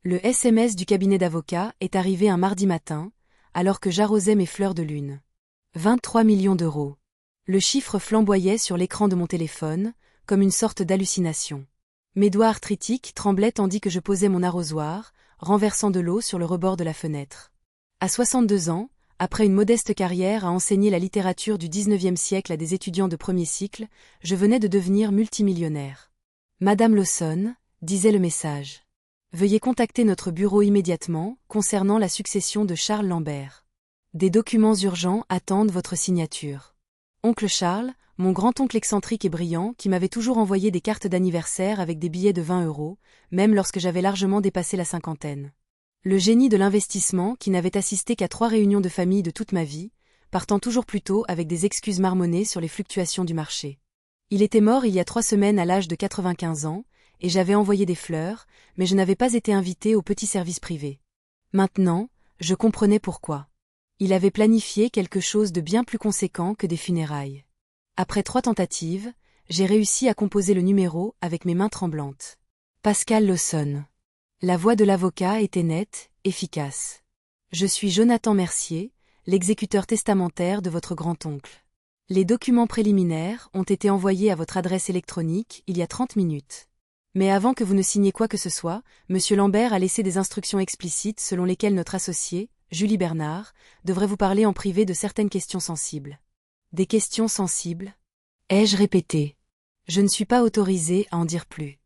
Le SMS du cabinet d'avocats est arrivé un mardi matin, alors que j'arrosais mes fleurs de lune. 23 millions d'euros. Le chiffre flamboyait sur l'écran de mon téléphone, comme une sorte d'hallucination. Mes doigts arthritiques tremblaient tandis que je posais mon arrosoir, renversant de l'eau sur le rebord de la fenêtre. À 62 ans, après une modeste carrière à enseigner la littérature du XIXe siècle à des étudiants de premier cycle, je venais de devenir multimillionnaire. Madame Lawson, disait le message. Veuillez contacter notre bureau immédiatement concernant la succession de Charles Lambert. Des documents urgents attendent votre signature. Oncle Charles, mon grand-oncle excentrique et brillant qui m'avait toujours envoyé des cartes d'anniversaire avec des billets de 20 €, même lorsque j'avais largement dépassé la cinquantaine. Le génie de l'investissement qui n'avait assisté qu'à 3 réunions de famille de toute ma vie, partant toujours plus tôt avec des excuses marmonnées sur les fluctuations du marché. Il était mort il y a 3 semaines à l'âge de 95 ans, et j'avais envoyé des fleurs, mais je n'avais pas été invité au petit service privé. Maintenant, je comprenais pourquoi. Il avait planifié quelque chose de bien plus conséquent que des funérailles. Après 3 tentatives, j'ai réussi à composer le numéro avec mes mains tremblantes. Pascal Lawson. La voix de l'avocat était nette, efficace. Je suis Jonathan Mercier, l'exécuteur testamentaire de votre grand-oncle. Les documents préliminaires ont été envoyés à votre adresse électronique il y a 30 minutes. Mais avant que vous ne signiez quoi que ce soit, M. Lambert a laissé des instructions explicites selon lesquelles notre associé, Julie Bernard, devrait vous parler en privé de certaines questions sensibles. Des questions sensibles ? Ai-je répété ? Je ne suis pas autorisée à en dire plus.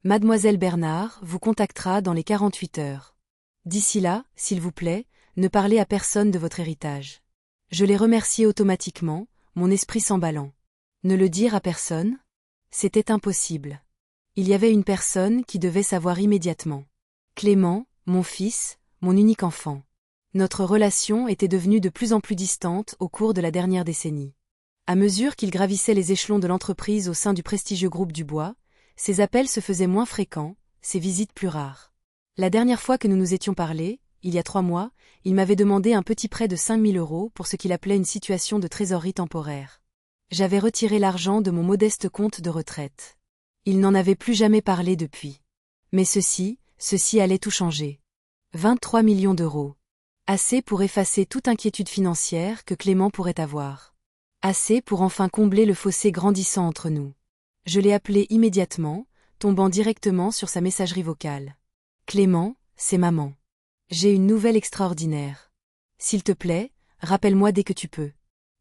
Mademoiselle Bernard vous contactera dans les 48 heures. D'ici là, s'il vous plaît, ne parlez à personne de votre héritage. Je l'ai remercié automatiquement, mon esprit s'emballant. Ne le dire à personne ? C'était impossible. Il y avait une personne qui devait savoir immédiatement. Clément, mon fils, mon unique enfant. Notre relation était devenue de plus en plus distante au cours de la dernière décennie. À mesure qu'il gravissait les échelons de l'entreprise au sein du prestigieux groupe Dubois, ses appels se faisaient moins fréquents, ses visites plus rares. La dernière fois que nous nous étions parlé, il y a 3 mois, il m'avait demandé un petit prêt de 5 000 € pour ce qu'il appelait une situation de trésorerie temporaire. J'avais retiré l'argent de mon modeste compte de retraite. Il n'en avait plus jamais parlé depuis. Mais ceci allait tout changer. 23 millions d'euros. Assez pour effacer toute inquiétude financière que Clément pourrait avoir. Assez pour enfin combler le fossé grandissant entre nous. Je l'ai appelé immédiatement, tombant directement sur sa messagerie vocale. Clément, c'est maman. J'ai une nouvelle extraordinaire. S'il te plaît, rappelle-moi dès que tu peux.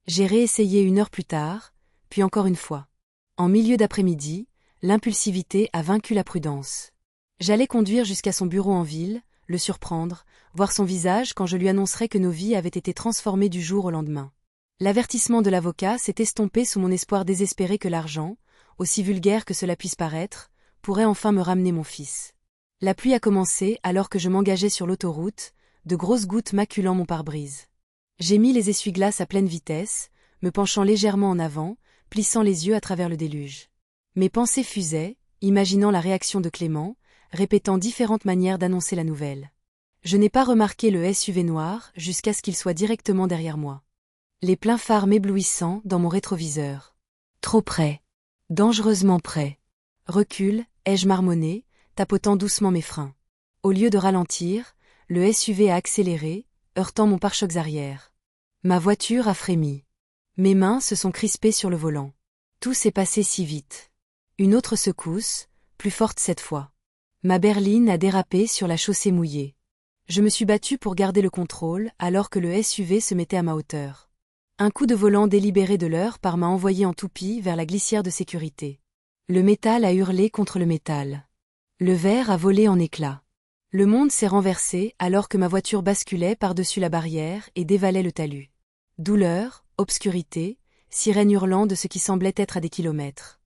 J'ai réessayé 1 heure plus tard, puis encore une fois. En milieu d'après-midi, l'impulsivité a vaincu la prudence. J'allais conduire jusqu'à son bureau en ville, le surprendre, voir son visage quand je lui annoncerais que nos vies avaient été transformées du jour au lendemain. L'avertissement de l'avocat s'est estompé sous mon espoir désespéré que l'argent, aussi vulgaire que cela puisse paraître, pourrait enfin me ramener mon fils. La pluie a commencé alors que je m'engageais sur l'autoroute, de grosses gouttes maculant mon pare-brise. J'ai mis les essuie-glaces à pleine vitesse, me penchant légèrement en avant, plissant les yeux à travers le déluge. Mes pensées fusaient, imaginant la réaction de Clément, répétant différentes manières d'annoncer la nouvelle. Je n'ai pas remarqué le SUV noir jusqu'à ce qu'il soit directement derrière moi. Les pleins phares m'éblouissant dans mon rétroviseur. Trop près. Dangereusement près. Recule, ai-je marmonné, tapotant doucement mes freins. Au lieu de ralentir, le SUV a accéléré, heurtant mon pare-chocs arrière. Ma voiture a frémi. Mes mains se sont crispées sur le volant. Tout s'est passé si vite. Une autre secousse, plus forte cette fois. Ma berline a dérapé sur la chaussée mouillée. Je me suis battue pour garder le contrôle alors que le SUV se mettait à ma hauteur. Un coup de volant délibéré de l'heure par m'a envoyé en toupie vers la glissière de sécurité. Le métal a hurlé contre le métal. Le verre a volé en éclats. Le monde s'est renversé alors que ma voiture basculait par-dessus la barrière et dévalait le talus. Douleur, obscurité, sirène hurlant de ce qui semblait être à des kilomètres.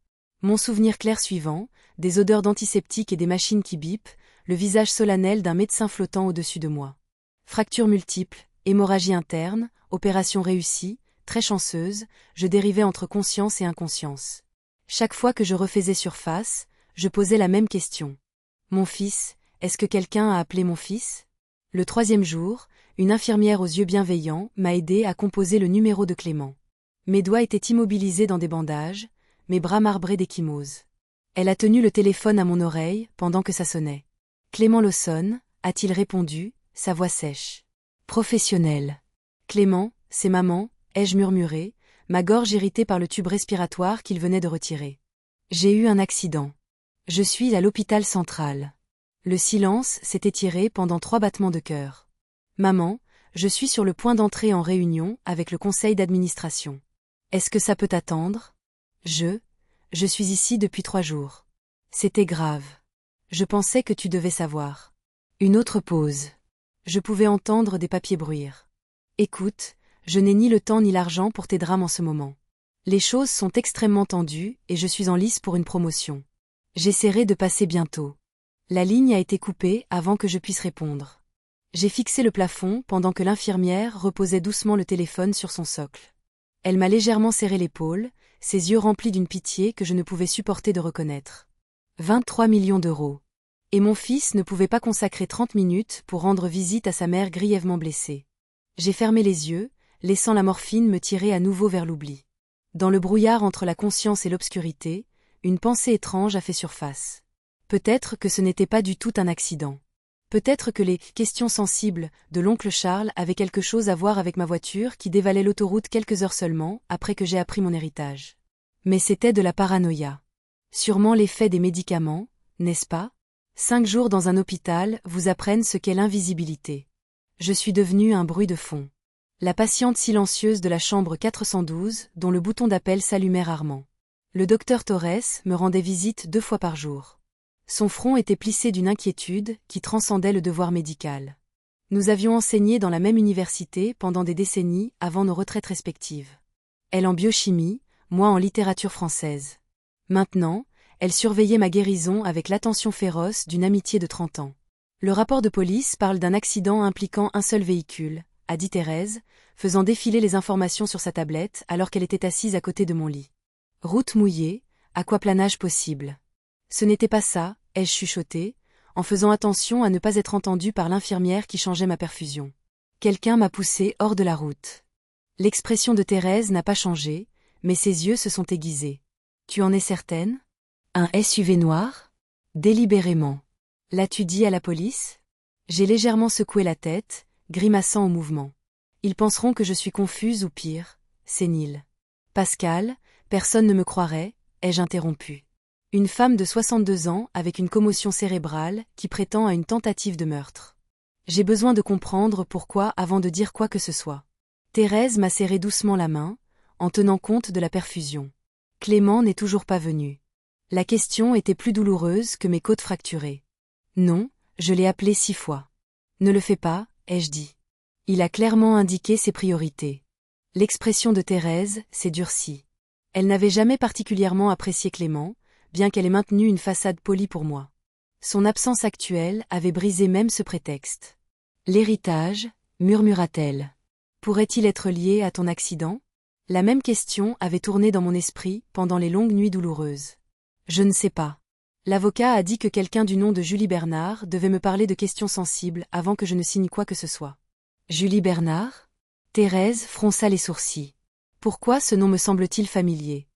Mon souvenir clair suivant, des odeurs d'antiseptiques et des machines qui bipent, le visage solennel d'un médecin flottant au-dessus de moi. Fractures multiples, hémorragie interne, opération réussie, très chanceuse, je dérivais entre conscience et inconscience. Chaque fois que je refaisais surface, je posais la même question. Mon fils, est-ce que quelqu'un a appelé mon fils ? Le 3e jour, une infirmière aux yeux bienveillants m'a aidé à composer le numéro de Clément. Mes doigts étaient immobilisés dans des bandages, mes bras marbrés d'ecchymose. Elle a tenu le téléphone à mon oreille pendant que ça sonnait. Clément Lawson, a-t-il répondu, sa voix sèche. Professionnel. Clément, c'est maman, ai-je murmuré, ma gorge irritée par le tube respiratoire qu'il venait de retirer. J'ai eu un accident. Je suis à l'hôpital central. Le silence s'est étiré pendant 3 battements de cœur. Maman, je suis sur le point d'entrer en réunion avec le conseil d'administration. Est-ce que ça peut attendre? Je suis ici depuis 3 jours. C'était grave. Je pensais que tu devais savoir. Une autre pause. Je pouvais entendre des papiers bruire. Écoute, je n'ai ni le temps ni l'argent pour tes drames en ce moment. Les choses sont extrêmement tendues et je suis en lice pour une promotion. J'essaierai de passer bientôt. La ligne a été coupée avant que je puisse répondre. J'ai fixé le plafond pendant que l'infirmière reposait doucement le téléphone sur son socle. Elle m'a légèrement serré l'épaule, ses yeux remplis d'une pitié que je ne pouvais supporter de reconnaître. 23 millions d'euros. Et mon fils ne pouvait pas consacrer 30 minutes pour rendre visite à sa mère grièvement blessée. J'ai fermé les yeux, laissant la morphine me tirer à nouveau vers l'oubli. Dans le brouillard entre la conscience et l'obscurité, une pensée étrange a fait surface. Peut-être que ce n'était pas du tout un accident. Peut-être que les « questions sensibles » de l'oncle Charles avaient quelque chose à voir avec ma voiture qui dévalait l'autoroute quelques heures seulement après que j'ai appris mon héritage. Mais c'était de la paranoïa. Sûrement l'effet des médicaments, n'est-ce pas? 5 jours dans un hôpital vous apprennent ce qu'est l'invisibilité. Je suis devenue un bruit de fond. La patiente silencieuse de la chambre 412 dont le bouton d'appel s'allumait rarement. Le docteur Torres me rendait visite 2 fois par jour. Son front était plissé d'une inquiétude qui transcendait le devoir médical. Nous avions enseigné dans la même université pendant des décennies avant nos retraites respectives. Elle en biochimie, moi en littérature française. Maintenant, elle surveillait ma guérison avec l'attention féroce d'une amitié de 30 ans. Le rapport de police parle d'un accident impliquant un seul véhicule, a dit Thérèse, faisant défiler les informations sur sa tablette alors qu'elle était assise à côté de mon lit. Route mouillée, aquaplanage possible. Ce n'était pas ça, ai-je chuchoté, en faisant attention à ne pas être entendue par l'infirmière qui changeait ma perfusion. Quelqu'un m'a poussé hors de la route. L'expression de Thérèse n'a pas changé, mais ses yeux se sont aiguisés. Tu en es certaine? Un SUV noir? Délibérément. L'as-tu dit à la police? J'ai légèrement secoué la tête, grimaçant au mouvement. Ils penseront que je suis confuse ou pire, sénile. Pascal, personne ne me croirait, ai-je interrompu. Une femme de 62 ans avec une commotion cérébrale qui prétend à une tentative de meurtre. J'ai besoin de comprendre pourquoi avant de dire quoi que ce soit. Thérèse m'a serré doucement la main, en tenant compte de la perfusion. Clément n'est toujours pas venu. La question était plus douloureuse que mes côtes fracturées. Non, je l'ai appelé 6 fois. Ne le fais pas, ai-je dit. Il a clairement indiqué ses priorités. L'expression de Thérèse s'est durcie. Elle n'avait jamais particulièrement apprécié Clément, bien qu'elle ait maintenu une façade polie pour moi. Son absence actuelle avait brisé même ce prétexte. L'héritage, murmura-t-elle. Pourrait-il être lié à ton accident? La même question avait tourné dans mon esprit pendant les longues nuits douloureuses. Je ne sais pas. L'avocat a dit que quelqu'un du nom de Julie Bernard devait me parler de questions sensibles avant que je ne signe quoi que ce soit. Julie Bernard? Thérèse fronça les sourcils. Pourquoi ce nom me semble-t-il familier?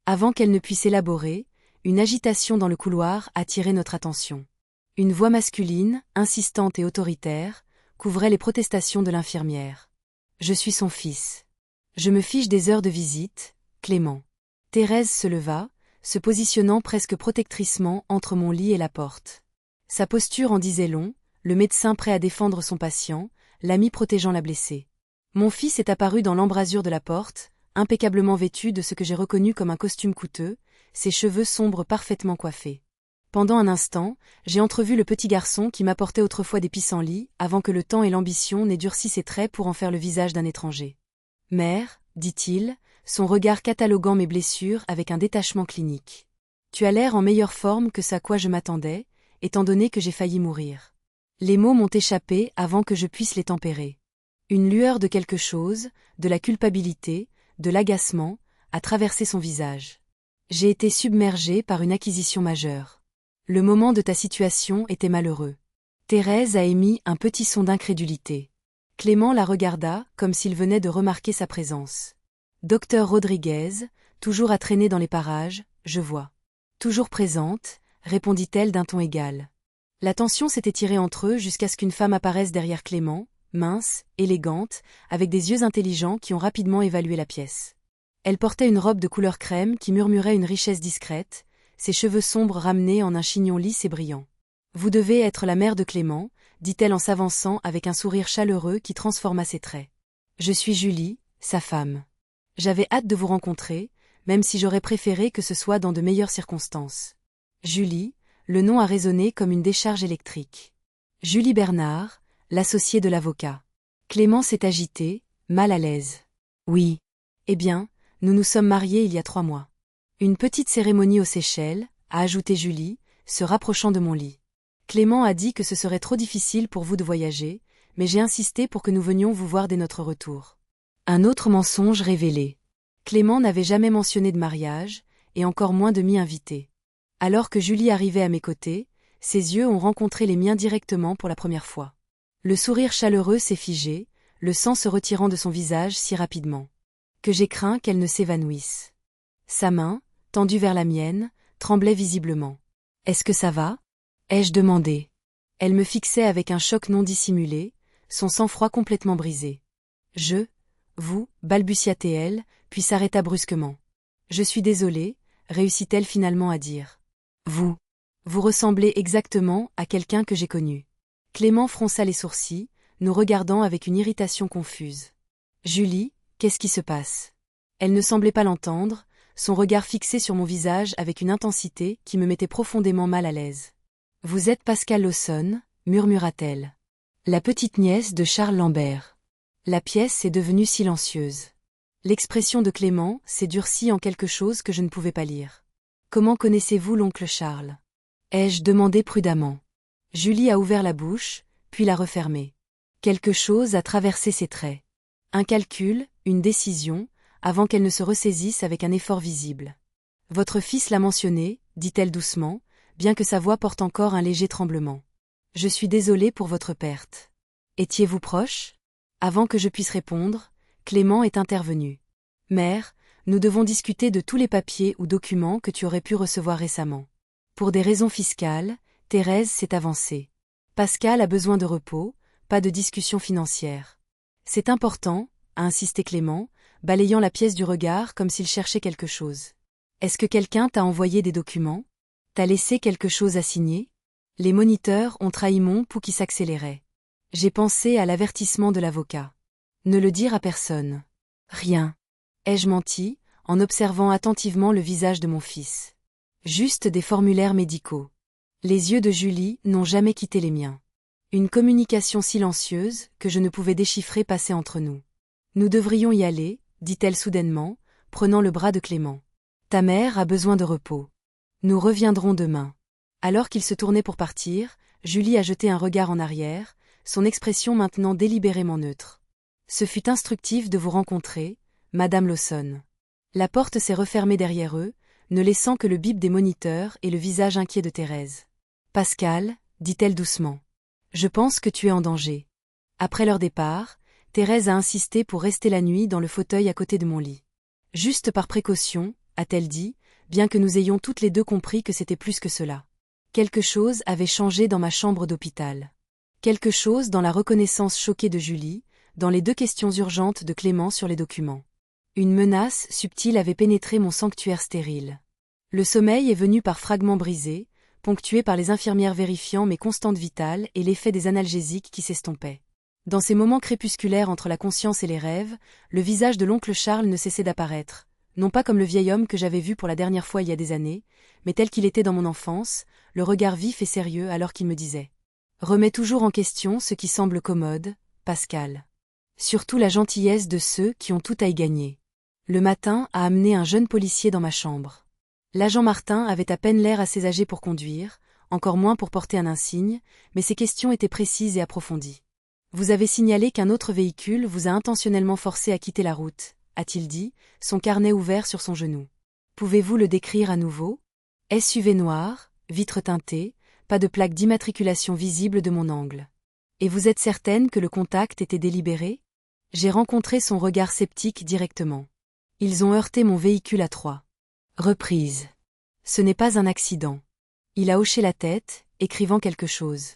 Avant qu'elle ne puisse élaborer, une agitation dans le couloir attirait notre attention. Une voix masculine, insistante et autoritaire, couvrait les protestations de l'infirmière. Je suis son fils. Je me fiche des heures de visite, Clément. Thérèse se leva, se positionnant presque protectricement entre mon lit et la porte. Sa posture en disait long, le médecin prêt à défendre son patient, l'ami protégeant la blessée. Mon fils est apparu dans l'embrasure de la porte, impeccablement vêtu de ce que j'ai reconnu comme un costume coûteux, ses cheveux sombres parfaitement coiffés. Pendant un instant, j'ai entrevu le petit garçon qui m'apportait autrefois des pissenlits, avant que le temps et l'ambition n'aient durci ses traits pour en faire le visage d'un étranger. « Mère, dit-il, son regard cataloguant mes blessures avec un détachement clinique. Tu as l'air en meilleure forme que ce à quoi je m'attendais, étant donné que j'ai failli mourir. » Les mots m'ont échappé avant que je puisse les tempérer. Une lueur de quelque chose, de la culpabilité, de l'agacement, a traversé son visage. J'ai été submergée par une acquisition majeure. Le moment de ta situation était malheureux. Thérèse a émis un petit son d'incrédulité. Clément la regarda comme s'il venait de remarquer sa présence. Docteur Rodriguez, toujours à traîner dans les parages, je vois. Toujours présente, répondit-elle d'un ton égal. La tension s'est étirée entre eux jusqu'à ce qu'une femme apparaisse derrière Clément, mince, élégante, avec des yeux intelligents qui ont rapidement évalué la pièce. Elle portait une robe de couleur crème qui murmurait une richesse discrète, ses cheveux sombres ramenés en un chignon lisse et brillant. « Vous devez être la mère de Clément », dit-elle en s'avançant avec un sourire chaleureux qui transforma ses traits. « Je suis Julie, sa femme. J'avais hâte de vous rencontrer, même si j'aurais préféré que ce soit dans de meilleures circonstances. » Julie, le nom a résonné comme une décharge électrique. Julie Bernard, l'associée de l'avocat. Clément s'est agité, mal à l'aise. « Oui. Eh bien, nous nous sommes mariés il y a 3 mois. » Une petite cérémonie aux Seychelles, a ajouté Julie, se rapprochant de mon lit. Clément a dit que ce serait trop difficile pour vous de voyager, mais j'ai insisté pour que nous venions vous voir dès notre retour. Un autre mensonge révélé. Clément n'avait jamais mentionné de mariage, et encore moins de m'y inviter. Alors que Julie arrivait à mes côtés, ses yeux ont rencontré les miens directement pour la première fois. Le sourire chaleureux s'est figé, le sang se retirant de son visage si rapidement que j'ai craint qu'elle ne s'évanouisse. Sa main, tendue vers la mienne, tremblait visiblement. « Est-ce que ça va ?» ai-je demandé. Elle me fixait avec un choc non dissimulé, son sang-froid complètement brisé. « Vous, balbutia-t-elle, puis s'arrêta brusquement. « Je suis désolée, réussit-elle finalement à dire. « Vous ressemblez exactement à quelqu'un que j'ai connu. » Clément fronça les sourcils, nous regardant avec une irritation confuse. « Julie, qu'est-ce qui se passe ?» Elle ne semblait pas l'entendre, son regard fixé sur mon visage avec une intensité qui me mettait profondément mal à l'aise. « Vous êtes Pascal Lawson, murmura-t-elle. La petite nièce de Charles Lambert. » La pièce est devenue silencieuse. L'expression de Clément s'est durcie en quelque chose que je ne pouvais pas lire. « Comment connaissez-vous l'oncle Charles ?» ai-je demandé prudemment. Julie a ouvert la bouche, puis l'a refermée. Quelque chose a traversé ses traits. Un calcul, une décision, avant qu'elle ne se ressaisisse avec un effort visible. « Votre fils l'a mentionné, dit-elle doucement, bien que sa voix porte encore un léger tremblement. Je suis désolée pour votre perte. Étiez-vous proche ? » Avant que je puisse répondre, Clément est intervenu. « Mère, nous devons discuter de tous les papiers ou documents que tu aurais pu recevoir récemment. Pour des raisons fiscales, Thérèse s'est avancée. Pascal a besoin de repos, pas de discussion financière. C'est important, a insisté Clément, balayant la pièce du regard comme s'il cherchait quelque chose. Est-ce que quelqu'un t'a envoyé des documents ? T'as laissé quelque chose à signer ? Les moniteurs ont trahi mon pouls qui s'accélérait. J'ai pensé à l'avertissement de l'avocat. Ne le dire à personne. Rien. Ai-je menti, en observant attentivement le visage de mon fils. Juste des formulaires médicaux. Les yeux de Julie n'ont jamais quitté les miens. Une communication silencieuse que je ne pouvais déchiffrer passait entre nous. Nous devrions y aller, dit-elle soudainement, prenant le bras de Clément. Ta mère a besoin de repos. Nous reviendrons demain. Alors qu'il se tournait pour partir, Julie a jeté un regard en arrière, son expression maintenant délibérément neutre. Ce fut instructif de vous rencontrer, Madame Lawson. La porte s'est refermée derrière eux, ne laissant que le bip des moniteurs et le visage inquiet de Thérèse. Pascal, dit-elle doucement. Je pense que tu es en danger. Après leur départ, Thérèse a insisté pour rester la nuit dans le fauteuil à côté de mon lit. Juste par précaution, a-t-elle dit, bien que nous ayons toutes les deux compris que c'était plus que cela. Quelque chose avait changé dans ma chambre d'hôpital. Quelque chose dans la reconnaissance choquée de Julie, dans les 2 questions urgentes de Clément sur les documents. Une menace subtile avait pénétré mon sanctuaire stérile. Le sommeil est venu par fragments brisés, ponctué par les infirmières vérifiant mes constantes vitales et l'effet des analgésiques qui s'estompaient. Dans ces moments crépusculaires entre la conscience et les rêves, le visage de l'oncle Charles ne cessait d'apparaître, non pas comme le vieil homme que j'avais vu pour la dernière fois il y a des années, mais tel qu'il était dans mon enfance, le regard vif et sérieux alors qu'il me disait « Remets toujours en question ce qui semble commode, Pascal. Surtout la gentillesse de ceux qui ont tout à y gagner. » Le matin a amené un jeune policier dans ma chambre. L'agent Martin avait à peine l'air assez âgé pour conduire, encore moins pour porter un insigne, mais ses questions étaient précises et approfondies. « Vous avez signalé qu'un autre véhicule vous a intentionnellement forcé à quitter la route, » a-t-il dit, son carnet ouvert sur son genou. « Pouvez-vous le décrire à nouveau ? SUV noir, vitres teintées, pas de plaque d'immatriculation visible de mon angle. Et vous êtes certaine que le contact était délibéré ? J'ai rencontré son regard sceptique directement. Ils ont heurté mon véhicule à 3 reprises. Ce n'est pas un accident. Il a hoché la tête, écrivant quelque chose.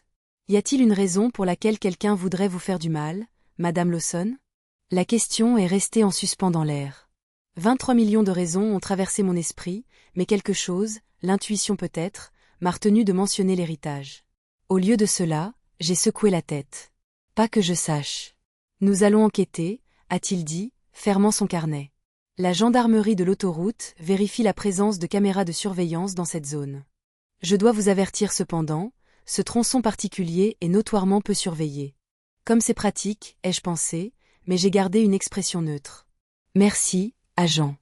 Y a-t-il une raison pour laquelle quelqu'un voudrait vous faire du mal, Madame Lawson? La question est restée en suspens dans l'air. 23 millions de raisons ont traversé mon esprit, mais quelque chose, l'intuition peut-être, m'a retenu de mentionner l'héritage. Au lieu de cela, j'ai secoué la tête. Pas que je sache. Nous allons enquêter, a-t-il dit, fermant son carnet. La gendarmerie de l'autoroute vérifie la présence de caméras de surveillance dans cette zone. Je dois vous avertir cependant, ce tronçon particulier est notoirement peu surveillé. Comme c'est pratique, ai-je pensé, mais j'ai gardé une expression neutre. Merci, agent.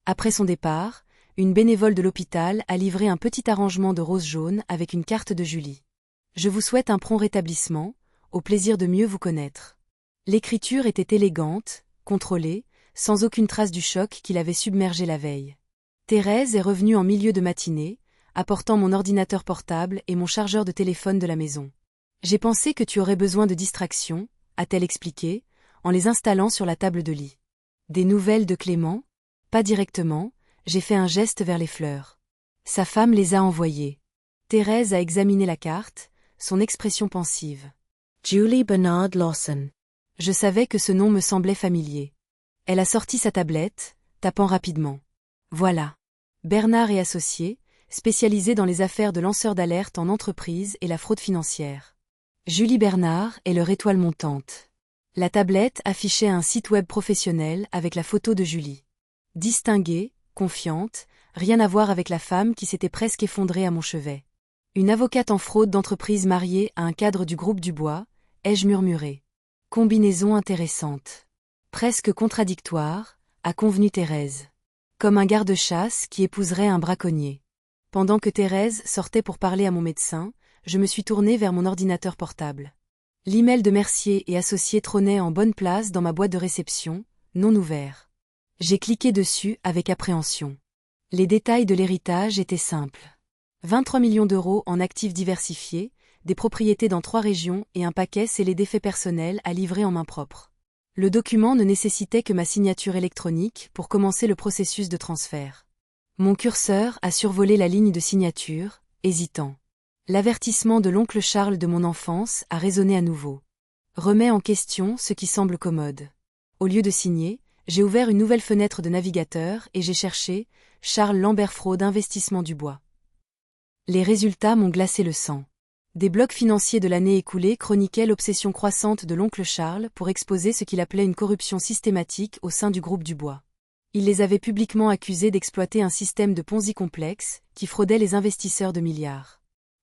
Après son départ, une bénévole de l'hôpital a livré un petit arrangement de roses jaunes avec une carte de Julie. Je vous souhaite un prompt rétablissement, au plaisir de mieux vous connaître. L'écriture était élégante, contrôlée, sans aucune trace du choc qui l'avait submergée la veille. Thérèse est revenue en milieu de matinée, apportant mon ordinateur portable et mon chargeur de téléphone de la maison. J'ai pensé que tu aurais besoin de distraction, a-t-elle expliqué, en les installant sur la table de lit. Des nouvelles de Clément? Pas directement, j'ai fait un geste vers les fleurs. Sa femme les a envoyées. Thérèse a examiné la carte, son expression pensive. Julie Bernard Lawson. Je savais que ce nom me semblait familier. Elle a sorti sa tablette, tapant rapidement. Voilà. Bernard et associés, spécialisés dans les affaires de lanceurs d'alerte en entreprise et la fraude financière. Julie Bernard est leur étoile montante. La tablette affichait un site web professionnel avec la photo de Julie. Distinguée, confiante, rien à voir avec la femme qui s'était presque effondrée à mon chevet. Une avocate en fraude d'entreprise mariée à un cadre du groupe Dubois, ai-je murmuré. Combinaison intéressante. Presque contradictoire, a convenu Thérèse. Comme un garde-chasse qui épouserait un braconnier. Pendant que Thérèse sortait pour parler à mon médecin, je me suis tournée vers mon ordinateur portable. L'email de Mercier et associés trônait en bonne place dans ma boîte de réception, non ouvert. J'ai cliqué dessus avec appréhension. Les détails de l'héritage étaient simples. 23 millions d'euros en actifs diversifiés, des propriétés dans 3 régions et un paquet scellé d'effets personnels à livrer en main propre. Le document ne nécessitait que ma signature électronique pour commencer le processus de transfert. Mon curseur a survolé la ligne de signature, hésitant. L'avertissement de l'oncle Charles de mon enfance a résonné à nouveau. Remet en question ce qui semble commode. Au lieu de signer, j'ai ouvert une nouvelle fenêtre de navigateur et j'ai cherché Charles Lambert Fraude Investissement Dubois. Les résultats m'ont glacé le sang. Des blogs financiers de l'année écoulée chroniquaient l'obsession croissante de l'oncle Charles pour exposer ce qu'il appelait une corruption systématique au sein du groupe Dubois. Il les avait publiquement accusés d'exploiter un système de Ponzi complexe qui fraudait les investisseurs de milliards.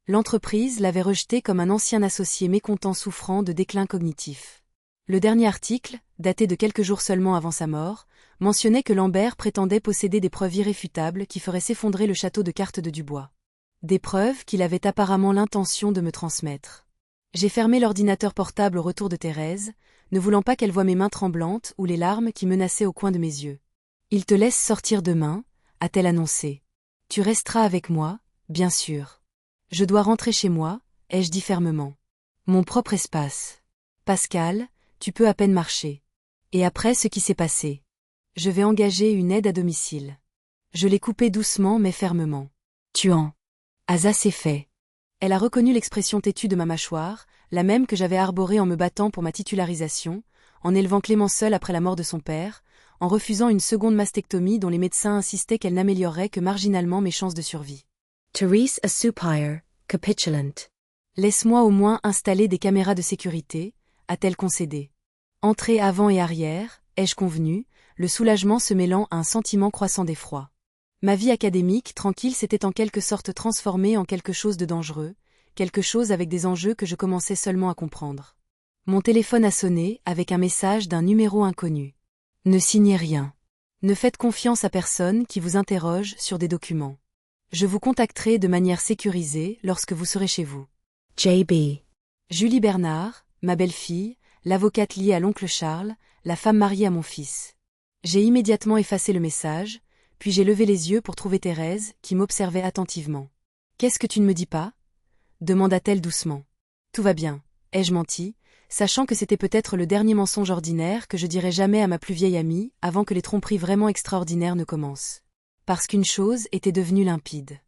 L'entreprise l'avait rejeté comme un ancien associé mécontent souffrant de déclin cognitif. Le dernier article, daté de quelques jours seulement avant sa mort, mentionnait que Lambert prétendait posséder des preuves irréfutables qui feraient s'effondrer le château de cartes de Dubois. Des preuves qu'il avait apparemment l'intention de me transmettre. J'ai fermé l'ordinateur portable au retour de Thérèse, ne voulant pas qu'elle voie mes mains tremblantes ou les larmes qui menaçaient au coin de mes yeux. « Il te laisse sortir demain », a-t-elle annoncé. « Tu resteras avec moi, bien sûr. Je dois rentrer chez moi, ai-je dit fermement. Mon propre espace. Pascal, tu peux à peine marcher. Et après ce qui s'est passé. Je vais engager une aide à domicile. Je l'ai coupé doucement mais fermement. Tuant. As assez fait. Elle a reconnu l'expression têtue de ma mâchoire, la même que j'avais arborée en me battant pour ma titularisation, en élevant Clément seul après la mort de son père, en refusant une seconde mastectomie dont les médecins insistaient qu'elle n'améliorerait que marginalement mes chances de survie. Therese a supplier, capitulant. Laisse-moi au moins installer des caméras de sécurité, a-t-elle concédé. Entrée avant et arrière, ai-je convenu, le soulagement se mêlant à un sentiment croissant d'effroi. Ma vie académique tranquille s'était en quelque sorte transformée en quelque chose de dangereux, quelque chose avec des enjeux que je commençais seulement à comprendre. Mon téléphone a sonné avec un message d'un numéro inconnu. Ne signez rien. Ne faites confiance à personne qui vous interroge sur des documents. Je vous contacterai de manière sécurisée lorsque vous serez chez vous. J.B. Julie Bernard, ma belle-fille, l'avocate liée à l'oncle Charles, la femme mariée à mon fils. J'ai immédiatement effacé le message, puis j'ai levé les yeux pour trouver Thérèse, qui m'observait attentivement. « Qu'est-ce que tu ne me dis pas » demanda-t-elle doucement. « Tout va bien, ai-je menti, sachant que c'était peut-être le dernier mensonge ordinaire que je dirais jamais à ma plus vieille amie avant que les tromperies vraiment extraordinaires ne commencent. Parce qu'une chose était devenue limpide.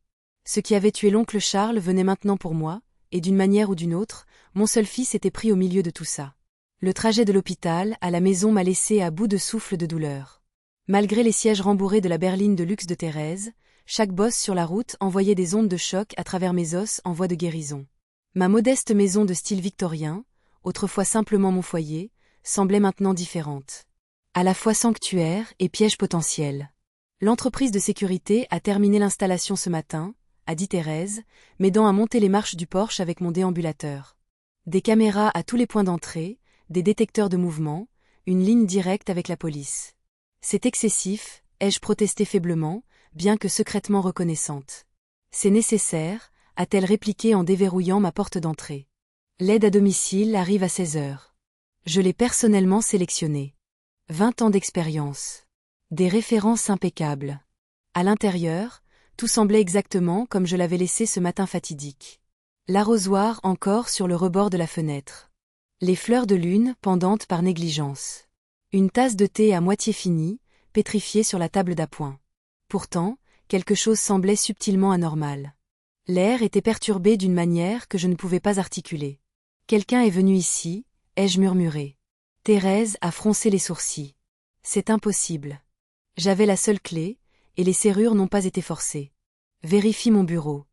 Ce qui avait tué l'oncle Charles venait maintenant pour moi, et d'une manière ou d'une autre, mon seul fils était pris au milieu de tout ça. Le trajet de l'hôpital à la maison m'a laissé à bout de souffle de douleur. Malgré les sièges rembourrés de la berline de luxe de Thérèse, chaque bosse sur la route envoyait des ondes de choc à travers mes os en voie de guérison. Ma modeste maison de style victorien, autrefois simplement mon foyer, semblait maintenant différente. À la fois sanctuaire et piège potentiel. L'entreprise de sécurité a terminé l'installation ce matin, a dit Thérèse, m'aidant à monter les marches du Porsche avec mon déambulateur. Des caméras à tous les points d'entrée, des détecteurs de mouvement, une ligne directe avec la police. C'est excessif, ai-je protesté faiblement, bien que secrètement reconnaissante. C'est nécessaire, a-t-elle répliqué en déverrouillant ma porte d'entrée. L'aide à domicile arrive à 16 heures. Je l'ai personnellement sélectionnée. 20 ans d'expérience. Des références impeccables. À l'intérieur, tout semblait exactement comme je l'avais laissé ce matin fatidique. L'arrosoir encore sur le rebord de la fenêtre. Les fleurs de lune pendantes par négligence. Une tasse de thé à moitié finie, pétrifiée sur la table d'appoint. Pourtant, quelque chose semblait subtilement anormal. L'air était perturbé d'une manière que je ne pouvais pas articuler. Quelqu'un est venu ici, ai-je murmuré. Thérèse a froncé les sourcils. C'est impossible. J'avais la seule clé, et les serrures n'ont pas été forcées. Vérifie mon bureau.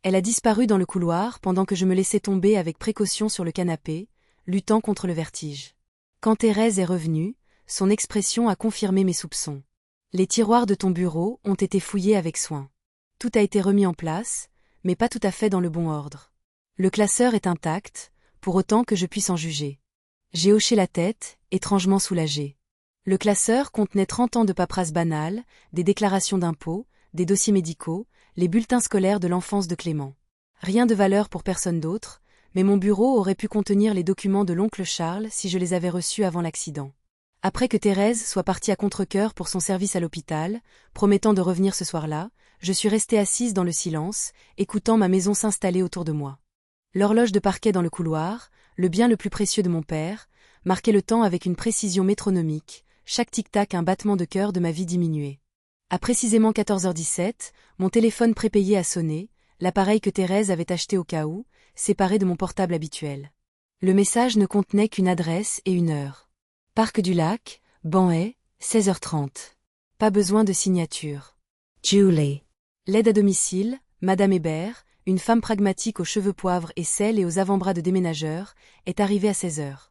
Elle a disparu dans le couloir pendant que je me laissais tomber avec précaution sur le canapé, luttant contre le vertige. Quand Thérèse est revenue, son expression a confirmé mes soupçons. Les tiroirs de ton bureau ont été fouillés avec soin. Tout a été remis en place, mais pas tout à fait dans le bon ordre. Le classeur est intact, pour autant que je puisse en juger. J'ai hoché la tête, étrangement soulagée. Le classeur contenait 30 ans de paperasse banale, des déclarations d'impôts, des dossiers médicaux, les bulletins scolaires de l'enfance de Clément. Rien de valeur pour personne d'autre, mais mon bureau aurait pu contenir les documents de l'oncle Charles si je les avais reçus avant l'accident. Après que Thérèse soit partie à contre-cœur pour son service à l'hôpital, promettant de revenir ce soir-là, je suis restée assise dans le silence, écoutant ma maison s'installer autour de moi. L'horloge de parquet dans le couloir, le bien le plus précieux de mon père, marquait le temps avec une précision métronomique, chaque tic-tac un battement de cœur de ma vie diminué. À précisément 14h17, mon téléphone prépayé a sonné, l'appareil que Thérèse avait acheté au cas où, séparé de mon portable habituel. Le message ne contenait qu'une adresse et une heure. Parc du Lac, Banhaix, 16h30. Pas besoin de signature. Julie. L'aide à domicile, Madame Hébert, une femme pragmatique aux cheveux poivre et sel et aux avant-bras de déménageur, est arrivée à 16h.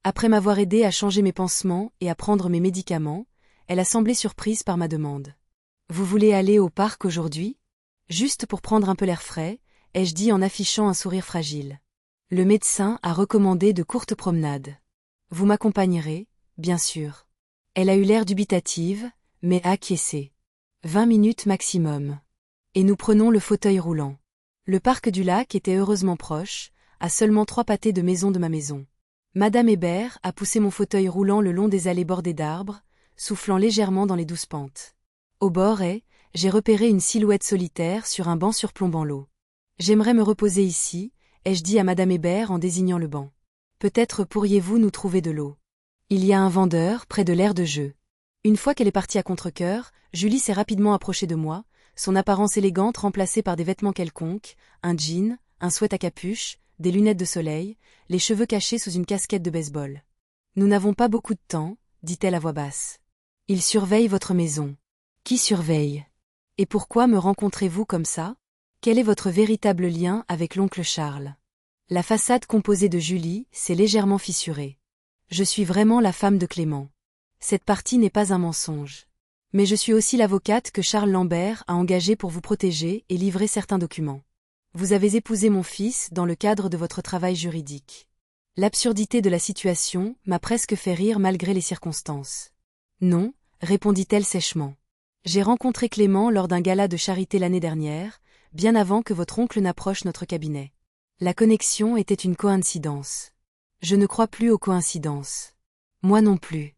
Après m'avoir aidé à changer mes pansements et à prendre mes médicaments, elle a semblé surprise par ma demande. Vous voulez aller au parc aujourd'hui? Juste pour prendre un peu l'air frais, ai-je dit en affichant un sourire fragile. Le médecin a recommandé de courtes promenades. Vous m'accompagnerez, bien sûr. Elle a eu l'air dubitative, mais a acquiescé. 20 minutes maximum. Et nous prenons le fauteuil roulant. Le parc du Lac était heureusement proche, à seulement 3 pâtés de maison de ma maison. Madame Hébert a poussé mon fauteuil roulant le long des allées bordées d'arbres, soufflant légèrement dans les douces pentes. Au bord j'ai repéré une silhouette solitaire sur un banc surplombant l'eau. J'aimerais me reposer ici, ai-je dit à Madame Hébert en désignant le banc. Peut-être pourriez-vous nous trouver de l'eau. Il y a un vendeur près de l'aire de jeu. Une fois qu'elle est partie à contre-cœur, Julie s'est rapidement approchée de moi, son apparence élégante remplacée par des vêtements quelconques, un jean, un sweat à capuche, des lunettes de soleil, les cheveux cachés sous une casquette de baseball. Nous n'avons pas beaucoup de temps, dit-elle à voix basse. Il surveille votre maison. Qui surveille? Et pourquoi me rencontrez-vous comme ça? Quel est votre véritable lien avec l'oncle Charles? La façade composée de Julie s'est légèrement fissurée. Je suis vraiment la femme de Clément. Cette partie n'est pas un mensonge. Mais je suis aussi l'avocate que Charles Lambert a engagée pour vous protéger et livrer certains documents. Vous avez épousé mon fils dans le cadre de votre travail juridique. L'absurdité de la situation m'a presque fait rire malgré les circonstances. Non, répondit-elle sèchement. J'ai rencontré Clément lors d'un gala de charité l'année dernière, bien avant que votre oncle n'approche notre cabinet. La connexion était une coïncidence. Je ne crois plus aux coïncidences. Moi non plus.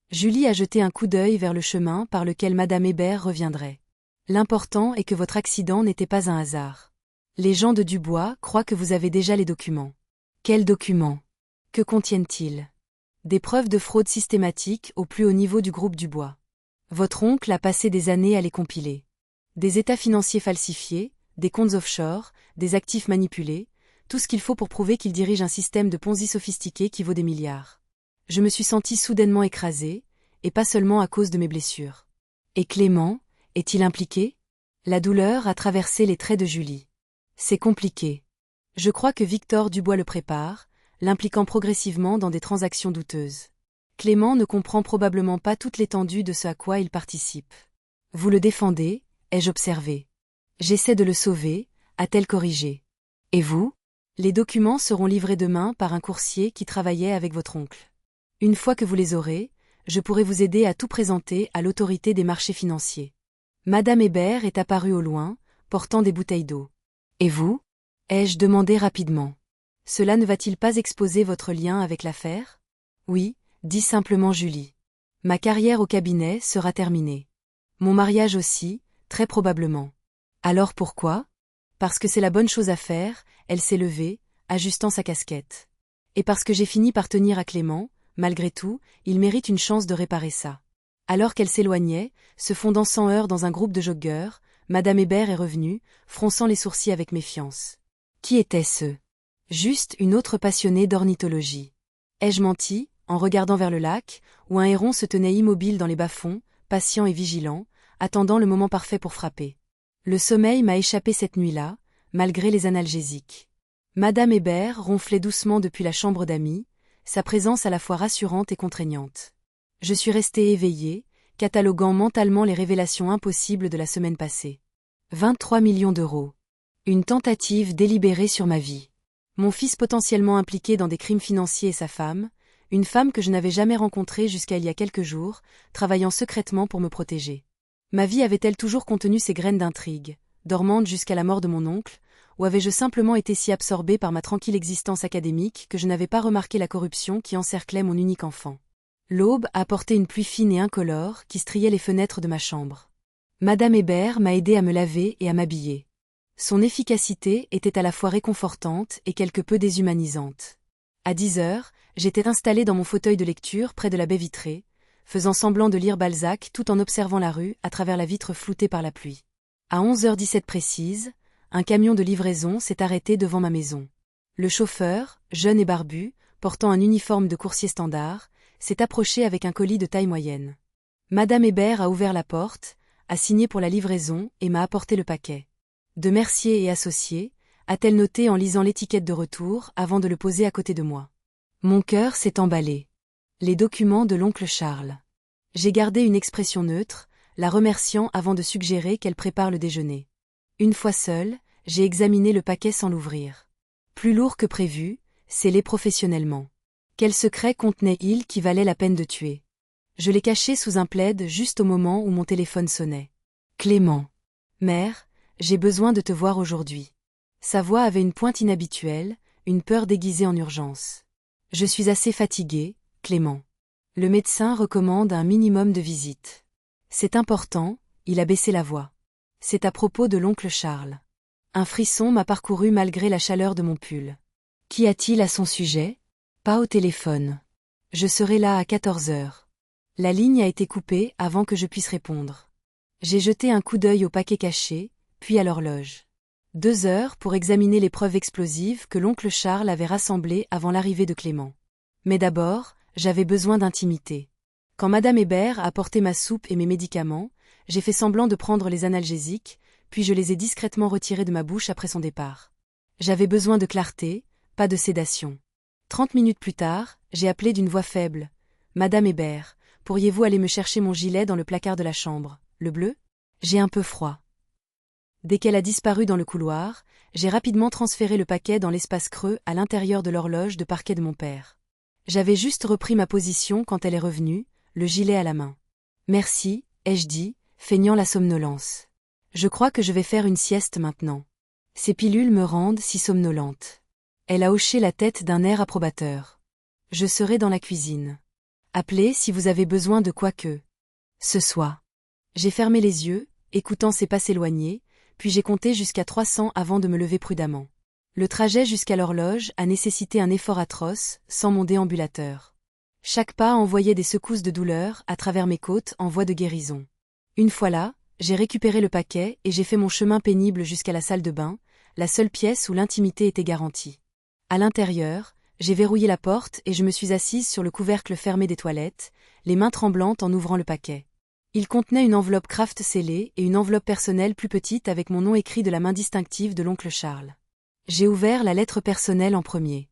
Julie a jeté un coup d'œil vers le chemin par lequel Madame Hébert reviendrait. L'important est que votre accident n'était pas un hasard. Les gens de Dubois croient que vous avez déjà les documents. Quels documents? Que contiennent-ils? Des preuves de fraude systématique au plus haut niveau du groupe Dubois. Votre oncle a passé des années à les compiler. Des états financiers falsifiés, des comptes offshore, des actifs manipulés, Tout ce qu'il faut pour prouver qu'il dirige un système de Ponzi sophistiqué qui vaut des milliards. Je me suis sentie soudainement écrasée, et pas seulement à cause de mes blessures. Et Clément, est-il impliqué? La douleur a traversé les traits de Julie. C'est compliqué. Je crois que Victor Dubois le prépare, l'impliquant progressivement dans des transactions douteuses. Clément ne comprend probablement pas toute l'étendue de ce à quoi il participe. Vous le défendez, ai-je observé. J'essaie de le sauver, a-t-elle corrigé. Et vous? Les documents seront livrés demain par un coursier qui travaillait avec votre oncle. Une fois que vous les aurez, je pourrai vous aider à tout présenter à l'autorité des marchés financiers. Madame Hébert est apparue au loin, portant des bouteilles d'eau. Et vous? Ai-je demandé rapidement. Cela ne va-t-il pas exposer votre lien avec l'affaire? Oui, dit simplement Julie. Ma carrière au cabinet sera terminée. Mon mariage aussi, très probablement. Alors pourquoi? Parce que c'est la bonne chose à faire, elle s'est levée, ajustant sa casquette. Et parce que j'ai fini par tenir à Clément, malgré tout, il mérite une chance de réparer ça. Alors qu'elle s'éloignait, se fondant sans heurts dans un groupe de joggeurs, Madame Hébert est revenue, fronçant les sourcils avec méfiance. Qui était-ce? Juste une autre passionnée d'ornithologie. Ai-je menti, en regardant vers le lac, où un héron se tenait immobile dans les bas-fonds, patient et vigilant, attendant le moment parfait pour frapper. Le sommeil m'a échappé cette nuit-là, malgré les analgésiques. Madame Hébert ronflait doucement depuis la chambre d'amis, sa présence à la fois rassurante et contraignante. Je suis restée éveillée, cataloguant mentalement les révélations impossibles de la semaine passée. 23 millions d'euros. Une tentative délibérée sur ma vie. Mon fils potentiellement impliqué dans des crimes financiers et sa femme, une femme que je n'avais jamais rencontrée jusqu'à il y a quelques jours, travaillant secrètement pour me protéger. Ma vie avait-elle toujours contenu ces graines d'intrigue, dormantes jusqu'à la mort de mon oncle, ou avais-je simplement été si absorbée par ma tranquille existence académique que je n'avais pas remarqué la corruption qui encerclait mon unique enfant? L'aube a apporté une pluie fine et incolore qui striait les fenêtres de ma chambre. Madame Hébert m'a aidé à me laver et à m'habiller. Son efficacité était à la fois réconfortante et quelque peu déshumanisante. À 10 heures, j'étais installée dans mon fauteuil de lecture près de la baie vitrée, faisant semblant de lire Balzac tout en observant la rue à travers la vitre floutée par la pluie. À 11h17 précise, un camion de livraison s'est arrêté devant ma maison. Le chauffeur, jeune et barbu, portant un uniforme de coursier standard, s'est approché avec un colis de taille moyenne. Madame Hébert a ouvert la porte, a signé pour la livraison et m'a apporté le paquet. De Mercier et Associés, a-t-elle noté en lisant l'étiquette de retour avant de le poser à côté de moi. Mon cœur s'est emballé. Les documents de l'oncle Charles. J'ai gardé une expression neutre, la remerciant avant de suggérer qu'elle prépare le déjeuner. Une fois seule, j'ai examiné le paquet sans l'ouvrir. Plus lourd que prévu, scellé professionnellement. Quel secret contenait-il qui valait la peine de tuer? Je l'ai caché sous un plaid juste au moment où mon téléphone sonnait. Clément. Mère, j'ai besoin de te voir aujourd'hui. Sa voix avait une pointe inhabituelle, une peur déguisée en urgence. Je suis assez fatiguée, Clément. Le médecin recommande un minimum de visites. C'est important, il a baissé la voix. C'est à propos de l'oncle Charles. Un frisson m'a parcouru malgré la chaleur de mon pull. Qu'y a-t-il à son sujet? Pas au téléphone. Je serai là à 14h. La ligne a été coupée avant que je puisse répondre. J'ai jeté un coup d'œil au paquet caché, puis à l'horloge. 2 heures pour examiner les preuves explosives que l'oncle Charles avait rassemblées avant l'arrivée de Clément. Mais d'abord, j'avais besoin d'intimité. Quand Madame Hébert a apporté ma soupe et mes médicaments, j'ai fait semblant de prendre les analgésiques, puis je les ai discrètement retirés de ma bouche après son départ. J'avais besoin de clarté, pas de sédation. 30 minutes plus tard, j'ai appelé d'une voix faible. « Madame Hébert, pourriez-vous aller me chercher mon gilet dans le placard de la chambre, le bleu? J'ai un peu froid. » Dès qu'elle a disparu dans le couloir, j'ai rapidement transféré le paquet dans l'espace creux à l'intérieur de l'horloge de parquet de mon père. J'avais juste repris ma position quand elle est revenue, le gilet à la main. « Merci, ai-je dit, feignant la somnolence. Je crois que je vais faire une sieste maintenant. Ces pilules me rendent si somnolente. » Elle a hoché la tête d'un air approbateur. « Je serai dans la cuisine. Appelez si vous avez besoin de quoi que ce soit. » J'ai fermé les yeux, écoutant ses pas s'éloigner, puis j'ai compté jusqu'à 300 avant de me lever prudemment. Le trajet jusqu'à l'horloge a nécessité un effort atroce, sans mon déambulateur. Chaque pas envoyait des secousses de douleur à travers mes côtes en voie de guérison. Une fois là, j'ai récupéré le paquet et j'ai fait mon chemin pénible jusqu'à la salle de bain, la seule pièce où l'intimité était garantie. À l'intérieur, j'ai verrouillé la porte et je me suis assise sur le couvercle fermé des toilettes, les mains tremblantes en ouvrant le paquet. Il contenait une enveloppe Kraft scellée et une enveloppe personnelle plus petite avec mon nom écrit de la main distinctive de l'oncle Charles. J'ai ouvert la lettre personnelle en premier.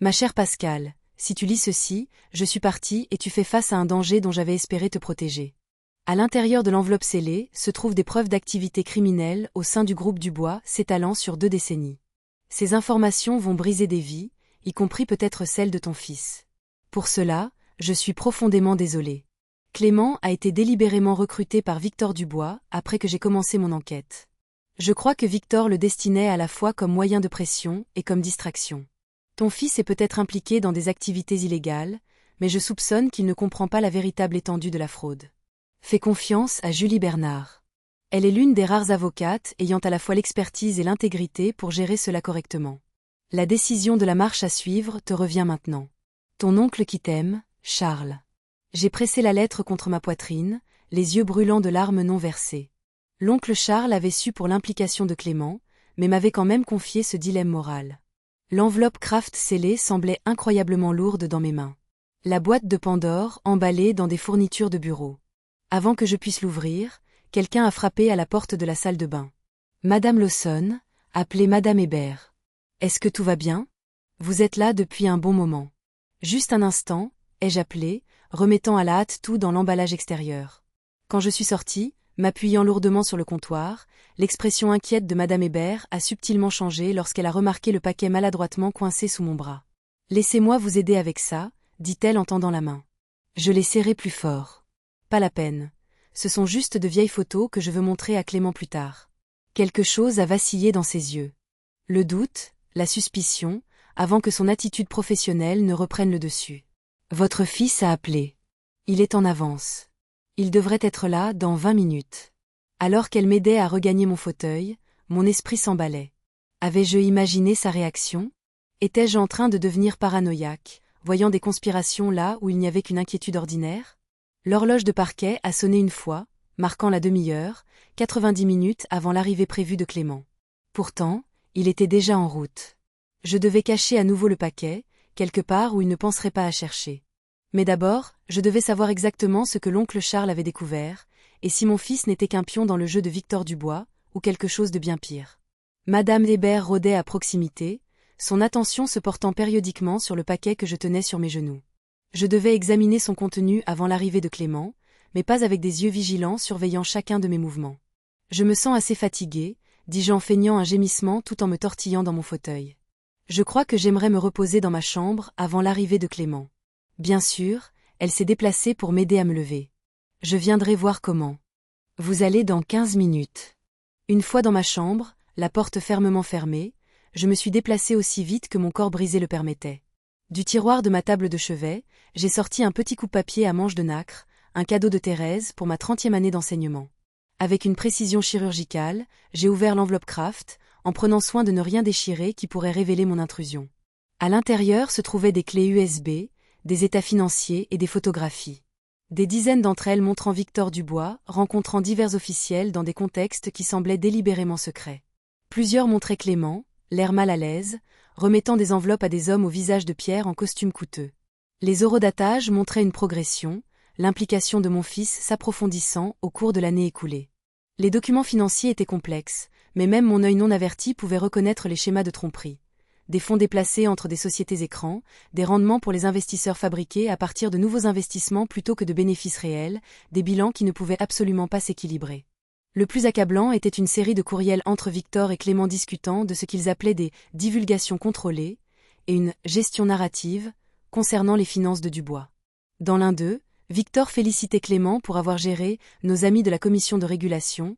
Ma chère Pascale, si tu lis ceci, je suis partie et tu fais face à un danger dont j'avais espéré te protéger. À l'intérieur de l'enveloppe scellée se trouvent des preuves d'activité criminelle au sein du groupe Dubois s'étalant sur 2 décennies. Ces informations vont briser des vies, y compris peut-être celle de ton fils. Pour cela, je suis profondément désolée. Clément a été délibérément recruté par Victor Dubois après que j'ai commencé mon enquête. Je crois que Victor le destinait à la fois comme moyen de pression et comme distraction. Ton fils est peut-être impliqué dans des activités illégales, mais je soupçonne qu'il ne comprend pas la véritable étendue de la fraude. Fais confiance à Julie Bernard. Elle est l'une des rares avocates ayant à la fois l'expertise et l'intégrité pour gérer cela correctement. La décision de la marche à suivre te revient maintenant. Ton oncle qui t'aime, Charles. J'ai pressé la lettre contre ma poitrine, les yeux brûlants de larmes non versées. L'oncle Charles avait su pour l'implication de Clément, mais m'avait quand même confié ce dilemme moral. L'enveloppe Kraft scellée semblait incroyablement lourde dans mes mains. La boîte de Pandore emballée dans des fournitures de bureau. Avant que je puisse l'ouvrir, quelqu'un a frappé à la porte de la salle de bain. Madame Lawson, appelez Madame Hébert. Est-ce que tout va bien? Vous êtes là depuis un bon moment. Juste un instant, ai-je appelé, remettant à la hâte tout dans l'emballage extérieur. Quand je suis sortie, m'appuyant lourdement sur le comptoir, l'expression inquiète de Madame Hébert a subtilement changé lorsqu'elle a remarqué le paquet maladroitement coincé sous mon bras. Laissez-moi vous aider avec ça, dit-elle en tendant la main. Je l'ai serré plus fort. Pas la peine. Ce sont juste de vieilles photos que je veux montrer à Clément plus tard. Quelque chose a vacillé dans ses yeux. Le doute, la suspicion, avant que son attitude professionnelle ne reprenne le dessus. Votre fils a appelé. Il est en avance. Il devrait être là dans 20 minutes. Alors qu'elle m'aidait à regagner mon fauteuil, mon esprit s'emballait. Avais-je imaginé sa réaction? Étais-je en train de devenir paranoïaque, voyant des conspirations là où il n'y avait qu'une inquiétude ordinaire? L'horloge de parquet a sonné une fois, marquant la demi-heure, 90 minutes avant l'arrivée prévue de Clément. Pourtant, il était déjà en route. Je devais cacher à nouveau le paquet, quelque part où il ne penserait pas à chercher. Mais d'abord, je devais savoir exactement ce que l'oncle Charles avait découvert, et si mon fils n'était qu'un pion dans le jeu de Victor Dubois, ou quelque chose de bien pire. Madame Hébert rôdait à proximité, son attention se portant périodiquement sur le paquet que je tenais sur mes genoux. Je devais examiner son contenu avant l'arrivée de Clément, mais pas avec des yeux vigilants surveillant chacun de mes mouvements. Je me sens assez fatiguée, dis-je en feignant un gémissement tout en me tortillant dans mon fauteuil. Je crois que j'aimerais me reposer dans ma chambre avant l'arrivée de Clément. Bien sûr, elle s'est déplacée pour m'aider à me lever. Je viendrai voir comment. Vous allez dans 15 minutes. Une fois dans ma chambre, la porte fermement fermée, je me suis déplacée aussi vite que mon corps brisé le permettait. Du tiroir de ma table de chevet, j'ai sorti un petit coupe-papier à manche de nacre, un cadeau de Thérèse pour ma 30e année d'enseignement. Avec une précision chirurgicale, j'ai ouvert l'enveloppe Kraft, en prenant soin de ne rien déchirer qui pourrait révéler mon intrusion. À l'intérieur se trouvaient des clés USB, des états financiers et des photographies. Des dizaines d'entre elles montrant Victor Dubois rencontrant divers officiels dans des contextes qui semblaient délibérément secrets. Plusieurs montraient Clément, l'air mal à l'aise, remettant des enveloppes à des hommes au visage de pierre en costume coûteux. Les eurodatages montraient une progression, l'implication de mon fils s'approfondissant au cours de l'année écoulée. Les documents financiers étaient complexes, mais même mon œil non averti pouvait reconnaître les schémas de tromperie. Des fonds déplacés entre des sociétés écrans, des rendements pour les investisseurs fabriqués à partir de nouveaux investissements plutôt que de bénéfices réels, des bilans qui ne pouvaient absolument pas s'équilibrer. Le plus accablant était une série de courriels entre Victor et Clément discutant de ce qu'ils appelaient des « divulgations contrôlées » et une « gestion narrative » concernant les finances de Dubois. Dans l'un d'eux, Victor félicitait Clément pour avoir géré « nos amis de la commission de régulation »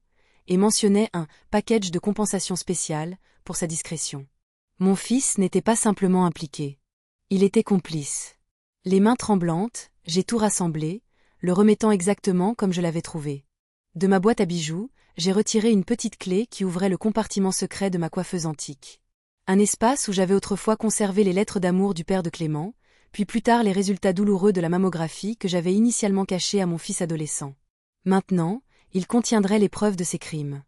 et mentionnait un « package de compensation spéciale » pour sa discrétion. Mon fils n'était pas simplement impliqué. Il était complice. Les mains tremblantes, j'ai tout rassemblé, le remettant exactement comme je l'avais trouvé. De ma boîte à bijoux, j'ai retiré une petite clé qui ouvrait le compartiment secret de ma coiffeuse antique. Un espace où j'avais autrefois conservé les lettres d'amour du père de Clément, puis plus tard les résultats douloureux de la mammographie que j'avais initialement cachés à mon fils adolescent. Maintenant, il contiendrait les preuves de ses crimes.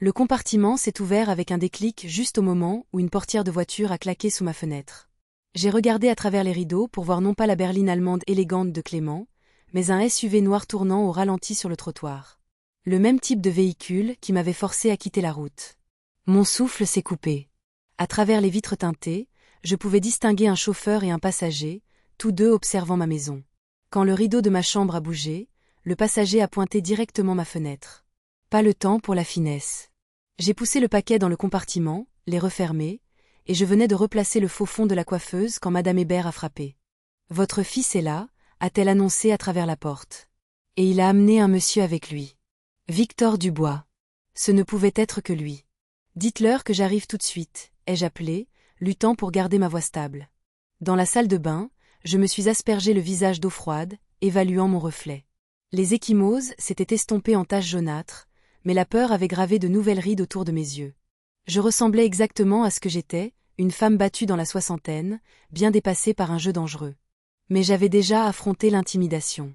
Le compartiment s'est ouvert avec un déclic juste au moment où une portière de voiture a claqué sous ma fenêtre. J'ai regardé à travers les rideaux pour voir non pas la berline allemande élégante de Clément, mais un SUV noir tournant au ralenti sur le trottoir. Le même type de véhicule qui m'avait forcé à quitter la route. Mon souffle s'est coupé. À travers les vitres teintées, je pouvais distinguer un chauffeur et un passager, tous deux observant ma maison. Quand le rideau de ma chambre a bougé, le passager a pointé directement ma fenêtre. Pas le temps pour la finesse. J'ai poussé le paquet dans le compartiment, les refermé, et je venais de replacer le faux fond de la coiffeuse quand Madame Hébert a frappé. « Votre fils est là », a-t-elle annoncé à travers la porte. Et il a amené un monsieur avec lui. Victor Dubois. Ce ne pouvait être que lui. Dites-leur que j'arrive tout de suite, ai-je appelé, luttant pour garder ma voix stable. Dans la salle de bain, je me suis aspergé le visage d'eau froide, évaluant mon reflet. Les ecchymoses s'étaient estompées en taches jaunâtres, mais la peur avait gravé de nouvelles rides autour de mes yeux. Je ressemblais exactement à ce que j'étais, une femme battue dans la soixantaine, bien dépassée par un jeu dangereux. Mais j'avais déjà affronté l'intimidation.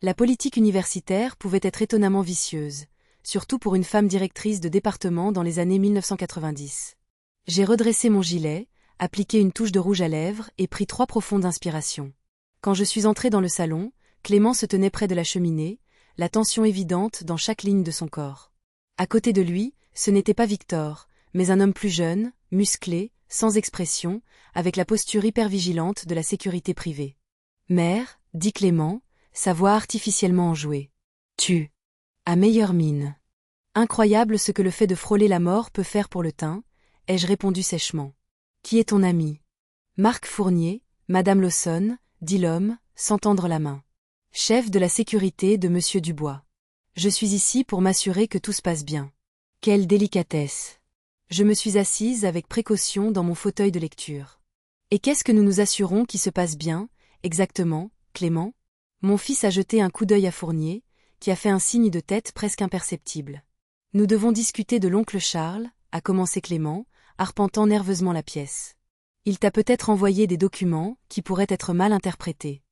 La politique universitaire pouvait être étonnamment vicieuse, surtout pour une femme directrice de département dans les années 1990. J'ai redressé mon gilet, appliqué une touche de rouge à lèvres et pris 3 profondes inspirations. Quand je suis entré dans le salon, Clément se tenait près de la cheminée, la tension évidente dans chaque ligne de son corps. À côté de lui, ce n'était pas Victor, mais un homme plus jeune, musclé, sans expression, avec la posture hypervigilante de la sécurité privée. « Mère, dit Clément, sa voix artificiellement enjouée. Tu as meilleure mine. Incroyable ce que le fait de frôler la mort peut faire pour le teint, ai-je répondu sèchement. Qui est ton ami? Marc Fournier, Madame Lawson, dit l'homme, sans tendre la main. Chef de la sécurité de Monsieur Dubois. Je suis ici pour m'assurer que tout se passe bien. Quelle délicatesse. Je me suis assise avec précaution dans mon fauteuil de lecture. Et qu'est-ce que nous nous assurons qui se passe bien, exactement, Clément? Mon fils a jeté un coup d'œil à Fournier, qui a fait un signe de tête presque imperceptible. Nous devons discuter de l'oncle Charles, a commencé Clément, arpentant nerveusement la pièce. Il t'a peut-être envoyé des documents qui pourraient être mal interprétés.